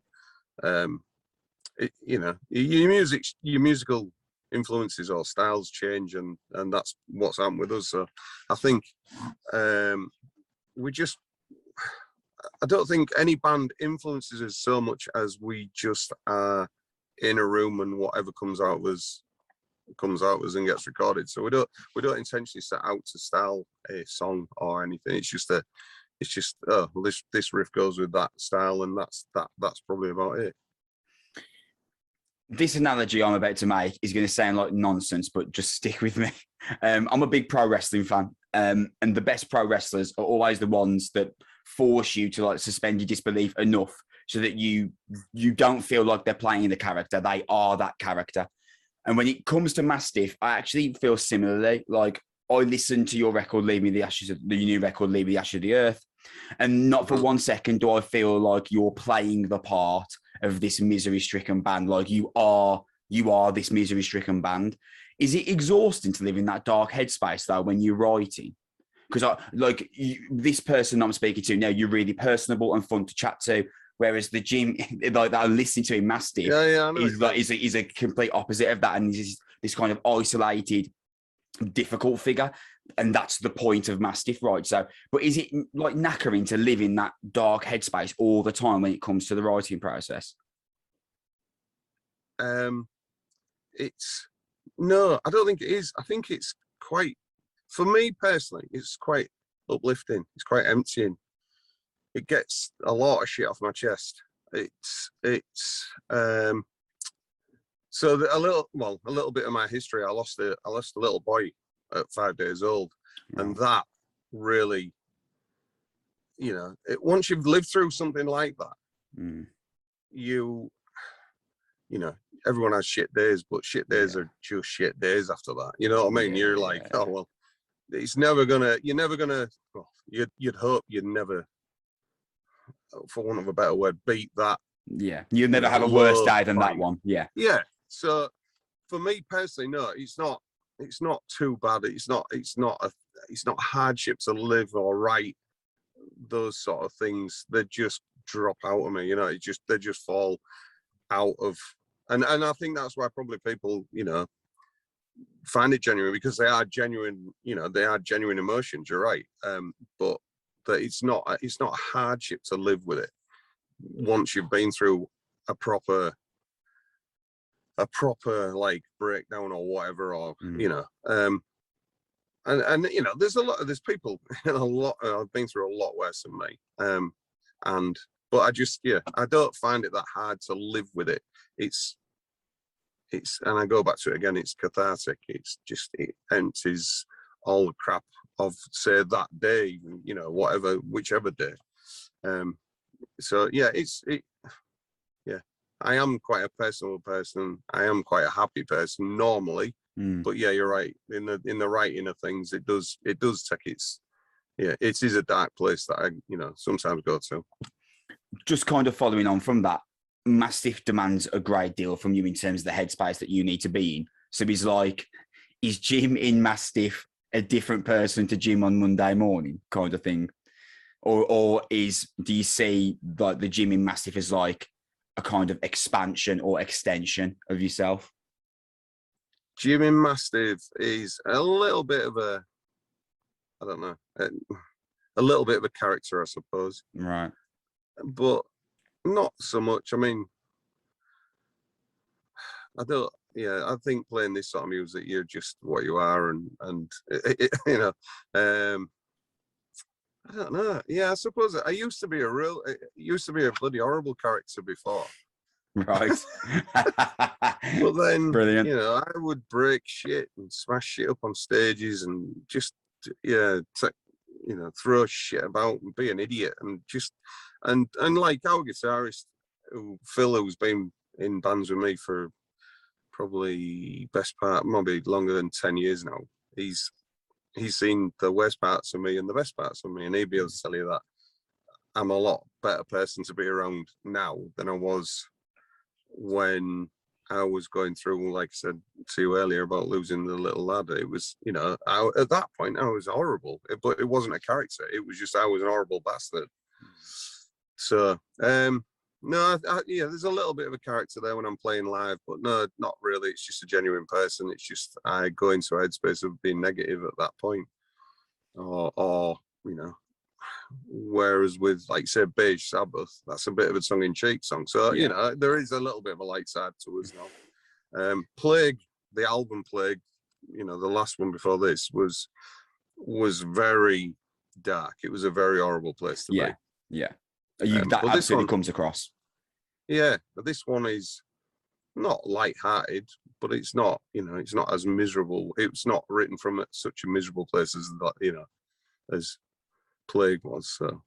You know, your musical influences or styles change, and that's what's happened with us. So I think I don't think any band influences us so much as we just are in a room and whatever comes out of us and gets recorded. So we don't intentionally set out to style a song or anything. It's just this riff goes with that style, and that's probably about it. This analogy I'm about to make is going to sound like nonsense, but just stick with me. I'm a big pro wrestling fan, and the best pro wrestlers are always the ones that force you to like suspend your disbelief enough so that you don't feel like they're playing the character. They are that character. And when it comes to Mastiff, I actually feel similarly. Like, I listened to your record, Leave Me the Ashes of the new record, Leave Me the Ashes of the Earth, and not for 1 second do I feel like you're playing the part of this misery-stricken band. Like, you are this misery-stricken band. Is it exhausting to live in that dark headspace though when you're writing? Because this person I'm speaking to now, you're really personable and fun to chat to. Whereas the Jim, like that I'm listening to in Mastiff, is a complete opposite of that, and is this kind of isolated, difficult figure, and that's the point of Mastiff, right? So, but is it like knackering to live in that dark headspace all the time when it comes to the writing process? No, I don't think it is. I think it's quite, for me personally, it's quite uplifting. It's quite emptying. It gets a lot of shit off my chest. So a little bit of my history. I lost a little boy at 5 days old, and that really, you know, once you've lived through something like that, you everyone has shit days, but shit days are just shit days after that. You know what I mean? You're like, oh well, it's never gonna. You're never gonna. Well, you'd hope you'd never, for want of a better word, beat that. Yeah, you'd never have a worse day than that one. Yeah. Yeah. So for me personally, no, it's not. It's not too bad. It's not hardship to live or write. Those sort of things, they just drop out of me. You know, they just fall out of. And I think that's why probably people, you know, find it genuine, because they are genuine. You know, they are genuine emotions. You're right. But it's not a hardship to live with it once you've been through a proper like breakdown or whatever, or you know, and you know, there's people I've been through a lot worse than me, but I don't find it that hard to live with it. It's and I go back to it again, it's cathartic. It's just, it empties all the crap of, say, that day, you know, whichever day. So yeah, I am quite a personal person. I am quite a happy person normally, but yeah, you're right. In the writing of things, it does take its, it is a dark place that I, you know, sometimes go to. Just kind of following on from that, Mastiff demands a great deal from you in terms of the headspace that you need to be in. So he's like, is Jim in Mastiff a different person to Jim on Monday morning, kind of thing? Or do you see like the Jim in Mastiff as like a kind of expansion or extension of yourself? Jim in Mastiff is a little bit of a, I don't know, a little bit of a character, I suppose. Right. But not so much. I mean, I think playing this sort of music, you're just what you are, and you know, I don't know. Yeah, I suppose I used to be a bloody horrible character before. Right. But then, brilliant. You know, I would break shit and smash shit up on stages and just, you know, throw shit about and be an idiot and just, and like our guitarist, Phil, who's been in bands with me for probably best part, maybe longer than 10 years now. He's seen the worst parts of me and the best parts of me, and he'd be able to tell you that I'm a lot better person to be around now than I was when I was going through, like I said to you earlier about losing the little lad. It was, you know, at that point I was horrible, but it wasn't a character. It was just I was an horrible bastard. So, no, yeah, there's a little bit of a character there when I'm playing live, but no, not really. It's just a genuine person. It's just I go into a headspace of being negative at that point, or you know. Whereas with, like, say, Beige Sabbath, that's a bit of a tongue-in-cheek song. So, you know, there is a little bit of a light side to us now. Plague, the album Plague, you know, the last one before this was very dark. It was a very horrible place to be. Yeah. That absolutely comes across. Yeah, but this one is not light-hearted, but it's not, you know, it's not as miserable. It's not written from such a miserable place as that, you know, as Plague was. So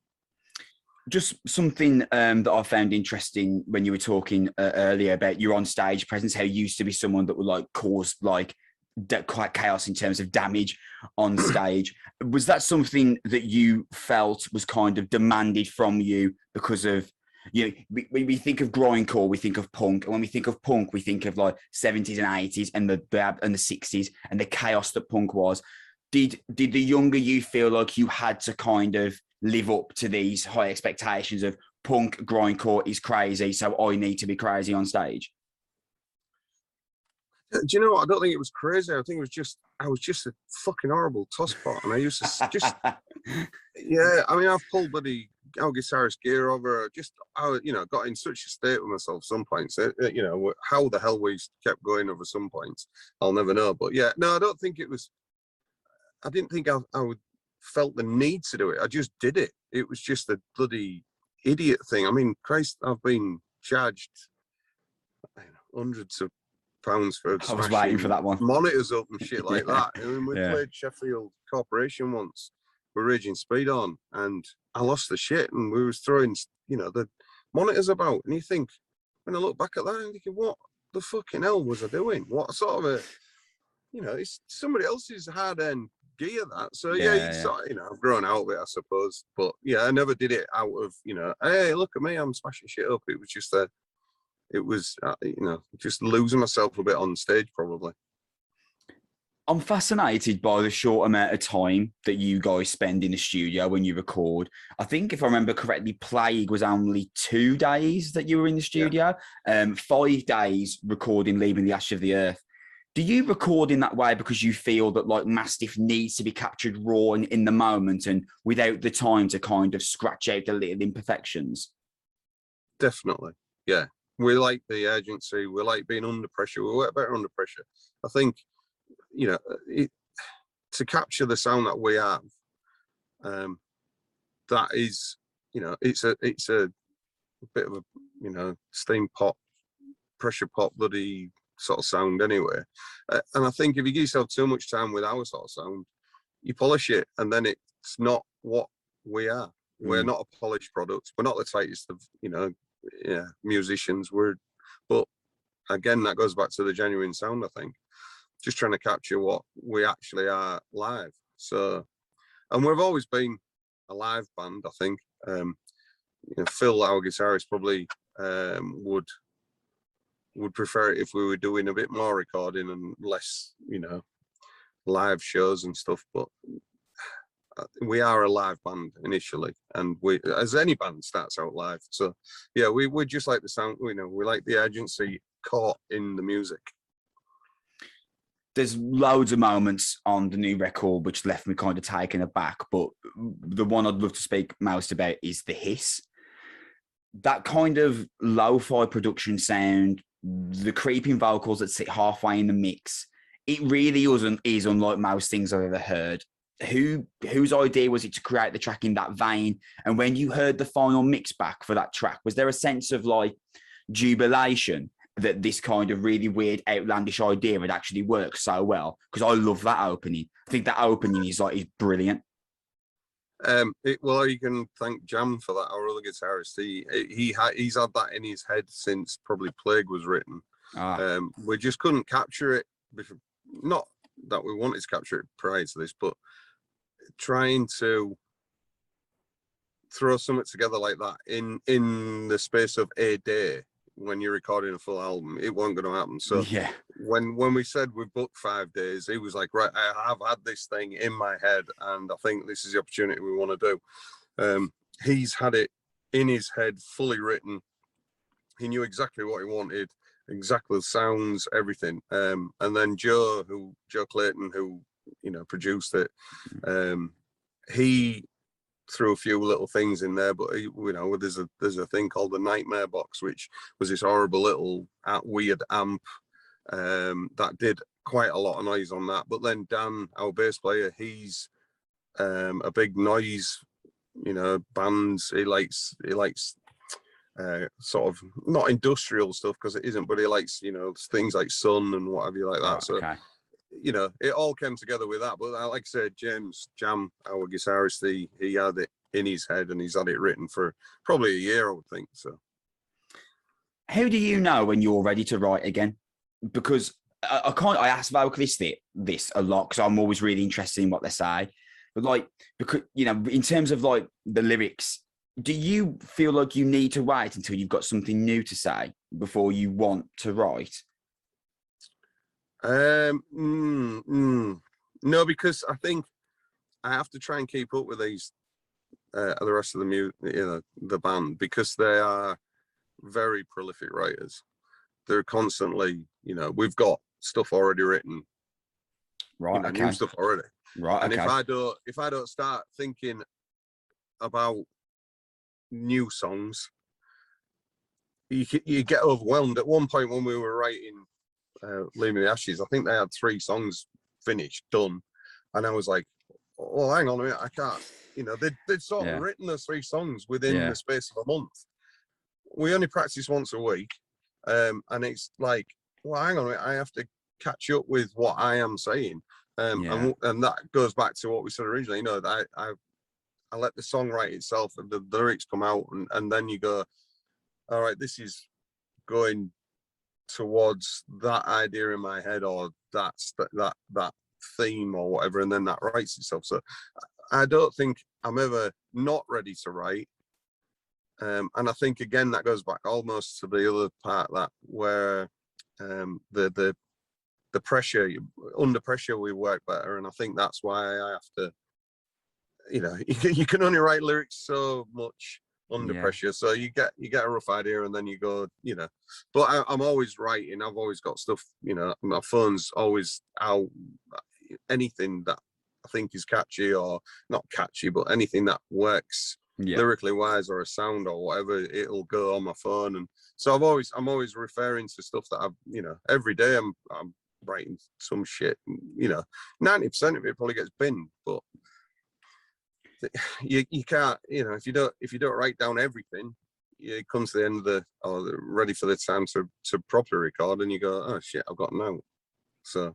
just something that I found interesting when you were talking earlier about your on stage presence, how you used to be someone that would like cause like quite chaos in terms of damage on stage. Was that something that you felt was kind of demanded from you because of, you know, we think of grindcore, we think of punk, and when we think of punk, we think of like 70s and 80s and the 60s and the chaos that punk was. Did the younger you feel like you had to kind of live up to these high expectations of punk grindcore is crazy, so I need to be crazy on stage? Do you know what? I don't think it was crazy. I think it was just, I was just a fucking horrible tosspot, and I used to just, yeah. I mean, I've pulled bloody our guitarist gear over. Just, I, you know, got in such a state with myself some points. You know, how the hell we kept going over some points, I'll never know. But yeah, no, I don't think it was. I didn't think I would felt the need to do it. I just did it. It was just a bloody idiot thing. I mean, Christ, I've been charged hundreds of pounds for I was waiting for that one. Monitors up and shit like that. I mean, we played Sheffield Corporation once with Raging Speed on, and I lost the shit, and we was throwing, you know, the monitors about, and you think, when I look back at that, I'm thinking, what the fucking hell was I doing? What sort of a, it's somebody else's hard-earned gear, that. So yeah, it's sort of, I've grown out of it, I suppose. But yeah, I never did it out of, hey, look at me, I'm smashing shit up. It was just just losing myself a bit on stage, probably. I'm fascinated by the short amount of time that you guys spend in the studio when you record. I think, if I remember correctly, Plague was only 2 days that you were in the studio. 5 days recording Leaving the Ash of the Earth. Do you record in that way because you feel that like Mastiff needs to be captured raw in the moment and without the time to kind of scratch out the little imperfections? Definitely, yeah. We like the urgency. We like being under pressure. We work better under pressure. I think, to capture the sound that we have, that is, it's a bit of a, steam pop, pressure pop, bloody sort of sound anyway. And I think if you give yourself too much time with our sort of sound, you polish it, and then it's not what we are. We're not a polished product. We're not the tightest of, musicians. But again, that goes back to the genuine sound, I think. Just trying to capture what we actually are live. So, and we've always been a live band, I think. Phil, our guitarist, probably would prefer it if we were doing a bit more recording and less, live shows and stuff. But we are a live band initially, and we, as any band, starts out live. So yeah, we just like the sound. We like the urgency caught in the music. There's loads of moments on the new record which left me kind of taken aback, but the one I'd love to speak most about is the hiss. That kind of lo-fi production sound, the creeping vocals that sit halfway in the mix, it really is unlike most things I've ever heard. Whose idea was it to create the track in that vein? And when you heard the final mix back for that track, was there a sense of like jubilation that this kind of really weird, outlandish idea had actually worked so well? Because I love that opening. I think that opening is brilliant. Well, you can thank Jam for that, our other guitarist. He's had that in his head since probably Plague was written. We just couldn't capture it before, not that we wanted to capture it prior to this, but trying to throw something together like that in the space of a day when you're recording a full album, it wasn't going to happen. So yeah, when we said we booked 5 days, he was like, right, I have had this thing in my head, and I think this is the opportunity we want to do. He's had it in his head, fully written. He knew exactly what he wanted, exactly the sounds, everything. And then Joe Clayton, who produced it, he threw a few little things in there, but there's a thing called the Nightmare Box, which was this horrible little weird amp that did quite a lot of noise on that. But then Dan, our bass player, he's a big noise, bands. He likes sort of not industrial stuff, because it isn't, but he likes things like Sun and whatever like that. So okay. It all came together with that. But like I said, Jam, our guitarist, he had it in his head, and he's had it written for probably a year, I would think. So how do you know when you're ready to write again? Because I ask vocalists this a lot, because I'm always really interested in what they say. But because in terms of like the lyrics, do you feel like you need to wait until you've got something new to say before you want to write? No, because I think I have to try and keep up with these the rest of the band, because they are very prolific writers. They're constantly, we've got stuff already written, right? Okay. New stuff already, right? And okay. if I don't start thinking about new songs, you get overwhelmed. At one point when we were writing Leaving the Ashes, I think they had 3 songs finished, done, and I was like, well, hang on a minute, I can't. They'd sort of written those 3 songs within the space of a month. We only practice once a week, and it's like, well, hang on a minute, I have to catch up with what I am saying, and that goes back to what we said originally. That I let the song write itself, and the lyrics come out, and then you go, all right, this is going towards that idea in my head, or that theme or whatever, and then that writes itself. So I don't think I'm ever not ready to write. And I think again that goes back almost to the other part, that where the pressure, under pressure we work better, and I think that's why I have to, you know, you can only write lyrics so much under pressure. So you get a rough idea, and then you go, you know. But I'm always writing. I've always got stuff, you know. My phone's always out. Anything that I think is catchy, or not catchy, but anything that works lyrically wise, or a sound or whatever, it'll go on my phone. And so I'm always referring to stuff that I've, you know, every day I'm writing some shit. You know, 90% of it probably gets binned, but you can't, you know, if you don't write down everything, it comes to the end of ready for the time to properly record, and you go, oh shit, I've got them out. So,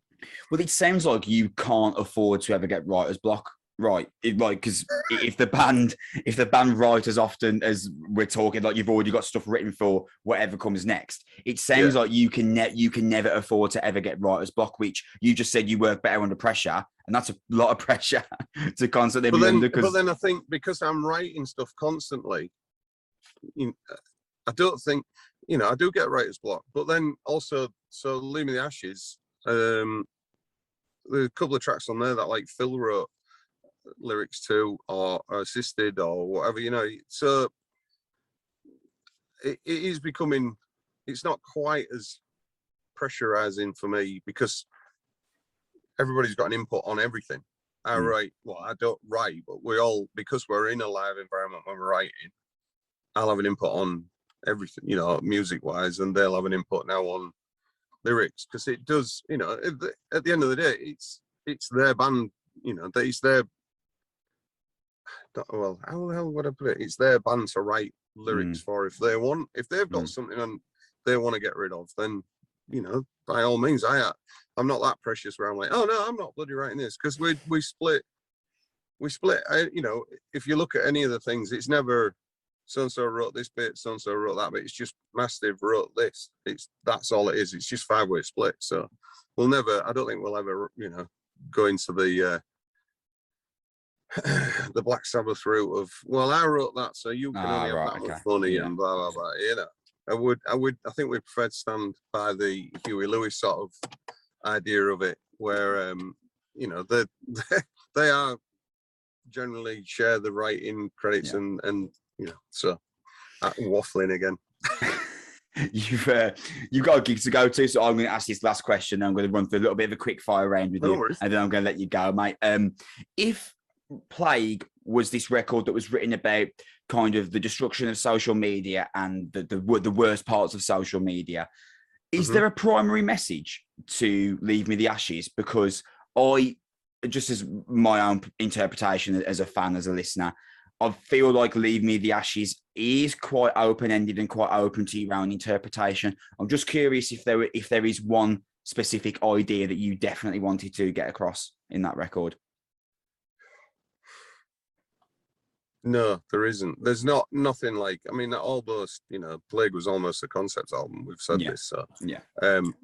well, it sounds like you can't afford to ever get writer's block, right? Because if the band write as often as we're talking, like you've already got stuff written for whatever comes next, it sounds like you can never afford to ever get writer's block, which you just said you work better under pressure, and that's a lot of pressure to constantly be under. But then I think because I'm writing stuff constantly, you know, I don't think, you know, I do get writer's block. But then also, so Leave Me the Ashes, there's a couple of tracks on there that like Phil wrote lyrics to, or assisted, or whatever, you know. So it is becoming, it's not quite as pressurizing for me, because everybody's got an input on everything. I write, well, I don't write, but we all, because we're in a live environment when we're writing, I'll have an input on everything, you know, music wise, and they'll have an input now on lyrics, because it does, you know, at the end of the day, it's their band, you know, it's their, well, how the hell would I put it? It's their band to write lyrics for. If they've got something and they want to get rid of, then, you know, by all means, I'm not that precious where I'm like, oh no, I'm not bloody writing this, because we split. You know, if you look at any of the things, it's never so and so wrote this bit, so and so wrote that bit. It's just Mastiff wrote this. That's all it is. It's just 5-way split. So I don't think we'll ever, you know, go into the the Black Sabbath route of, well, I wrote that, so you can only have that much money, and blah blah blah. You know, I think we prefer to stand by the Huey Lewis sort of idea of it, where you know, they are generally share the writing credits, and you know, so waffling again. You've got a gig to go to, so I'm going to ask this last question. I'm going to run through a little bit of a quick fire round with you, and then I'm going to let you go, mate. If Plague was this record that was written about kind of the destruction of social media and the worst parts of social media, is there a primary message to Leave Me the Ashes? Because just as my own interpretation as a fan, as a listener, I feel like Leave Me the Ashes is quite open-ended and quite open to your own interpretation. I'm just curious if there is one specific idea that you definitely wanted to get across in that record. No, there isn't. There's nothing like, I mean, almost, you know, Plague was almost a concept album. We've said this, so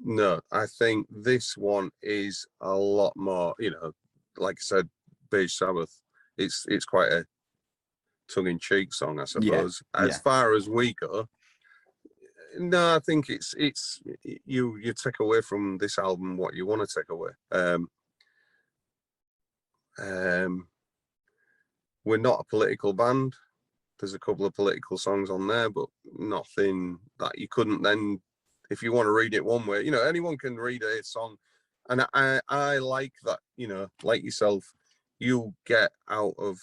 no, I think this one is a lot more, you know, like I said, Beige Sabbath. It's quite a tongue-in-cheek song, I suppose. As far as we go, no, I think it's you take away from this album what you want to take away. We're not a political band. There's a couple of political songs on there, but nothing that you couldn't then, if you want to read it one way, you know, anyone can read a song. And I like that, you know, like yourself, you get out of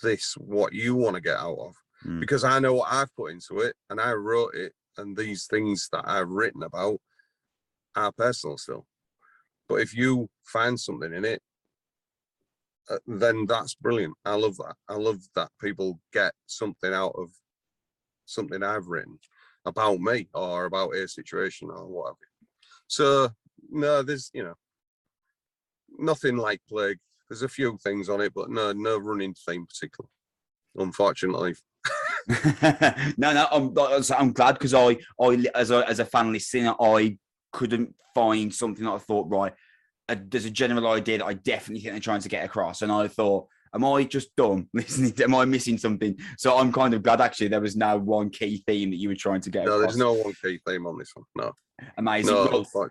this what you want to get out of, because I know what I've put into it, and I wrote it, and these things that I've written about are personal still. But if you find something in it, then that's brilliant. I love that. I love that people get something out of something I've written about me or about a situation or whatever. So no, there's, you know, nothing like Plague. There's a few things on it, but no running theme particularly, unfortunately. No, I'm glad because I as a fan listener, I couldn't find something that I thought right. There's a general idea that I definitely think they're trying to get across, and I thought, am I just dumb listening? Am I missing something? So I'm kind of glad actually there was no one key theme that you were trying to get across. There's no one key theme on this one. No. Amazing. No, well,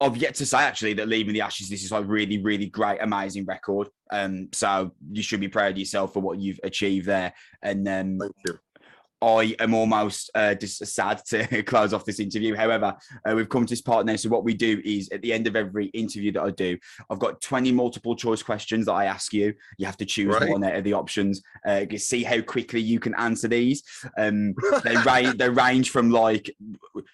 I've yet to say actually that Leaving the Ashes, this is a really, really great, amazing record. So you should be proud of yourself for what you've achieved there. And thank you. I am almost just sad to close off this interview. However, we've come to this part now. So what we do is at the end of every interview that I do, I've got 20 multiple choice questions that I ask you. You have to choose one out of the options. See how quickly you can answer these. They range from like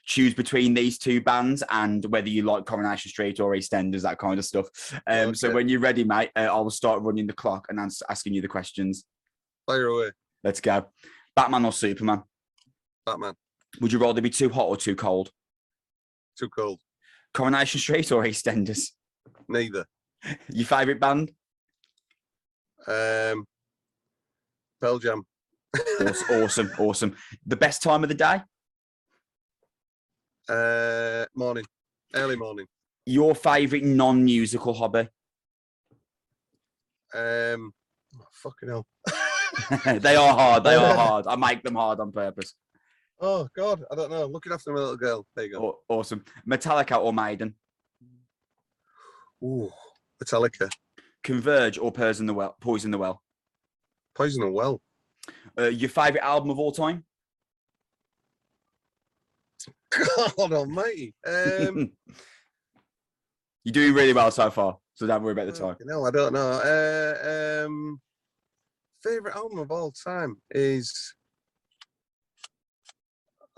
choose between these two bands and whether you like Coronation Street or EastEnders, that kind of stuff. Okay. So when you're ready, mate, I will start running the clock and asking you the questions. Fire away. Let's go. Batman or Superman? Batman. Would you rather be too hot or too cold? Too cold. Coronation Street or EastEnders? Neither. Your favourite band? Pearl Jam. Awesome. The best time of the day? Morning. Early morning. Your favourite non-musical hobby? Fucking hell. They are hard. I make them hard on purpose. Oh God, I don't know. Looking after my little girl. There you go. Awesome. Metallica or Maiden? Ooh, Metallica. Converge or Poison the Well? Poison the Well. Your favourite album of all time? God almighty. You're doing really well so far, so don't worry about the time. No, I don't know. Favorite album of all time is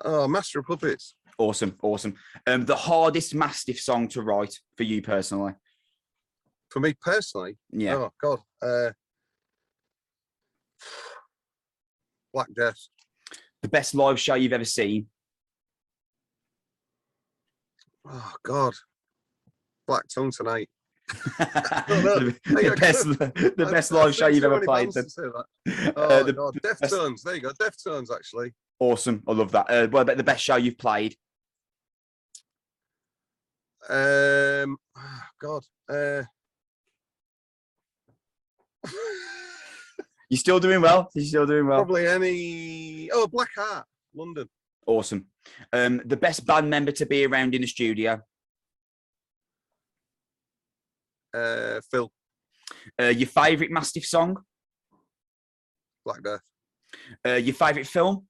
Master of Puppets. Awesome. The hardest Mastiff song to write for you personally? For me personally? Yeah. Oh God. Black Death. The best live show you've ever seen? Oh God. Black Tongue Tonight. the best live show you've ever played. Oh God, Deftones. There you go, Deftones. Actually, awesome. I love that. What about the best show you've played? God. You're still doing well. Probably any. Oh, Black Heart, London. Awesome. The best band member to be around in the studio? Phil. Your favourite Mastiff song? Black Death. Your favourite film?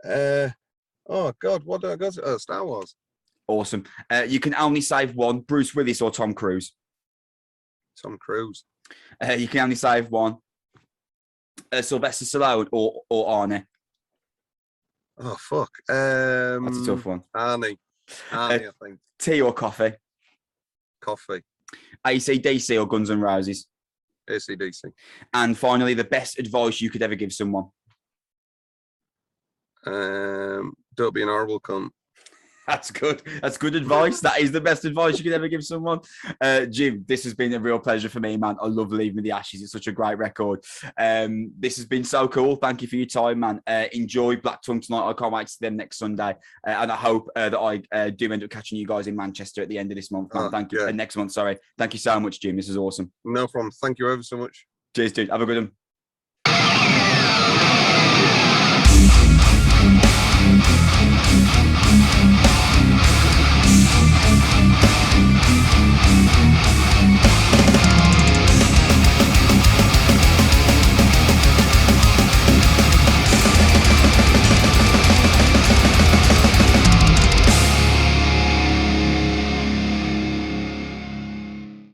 Oh God, what did I go to? Star Wars. Awesome. You can only save one: Bruce Willis or Tom Cruise? Tom Cruise. You can only save one: Sylvester Stallone or Arnie? Oh fuck. That's a tough one. Arnie, I think. Tea or coffee? Coffee. AC/DC or Guns N' Roses? AC/DC. And finally, the best advice you could ever give someone? Don't be an horrible cunt. That's good. That's good advice. That is the best advice you could ever give someone. Jim, this has been a real pleasure for me, man. I love Leaving the Ashes. It's such a great record. This has been so cool. Thank you for your time, man. Enjoy Black Tongue tonight. I can't wait to see them next Sunday. And I hope that I do end up catching you guys in Manchester at the end of this month, man. Thank you. Yeah. Next month, sorry. Thank you so much, Jim. This is awesome. No problem. Thank you ever so much. Cheers, dude. Have a good one.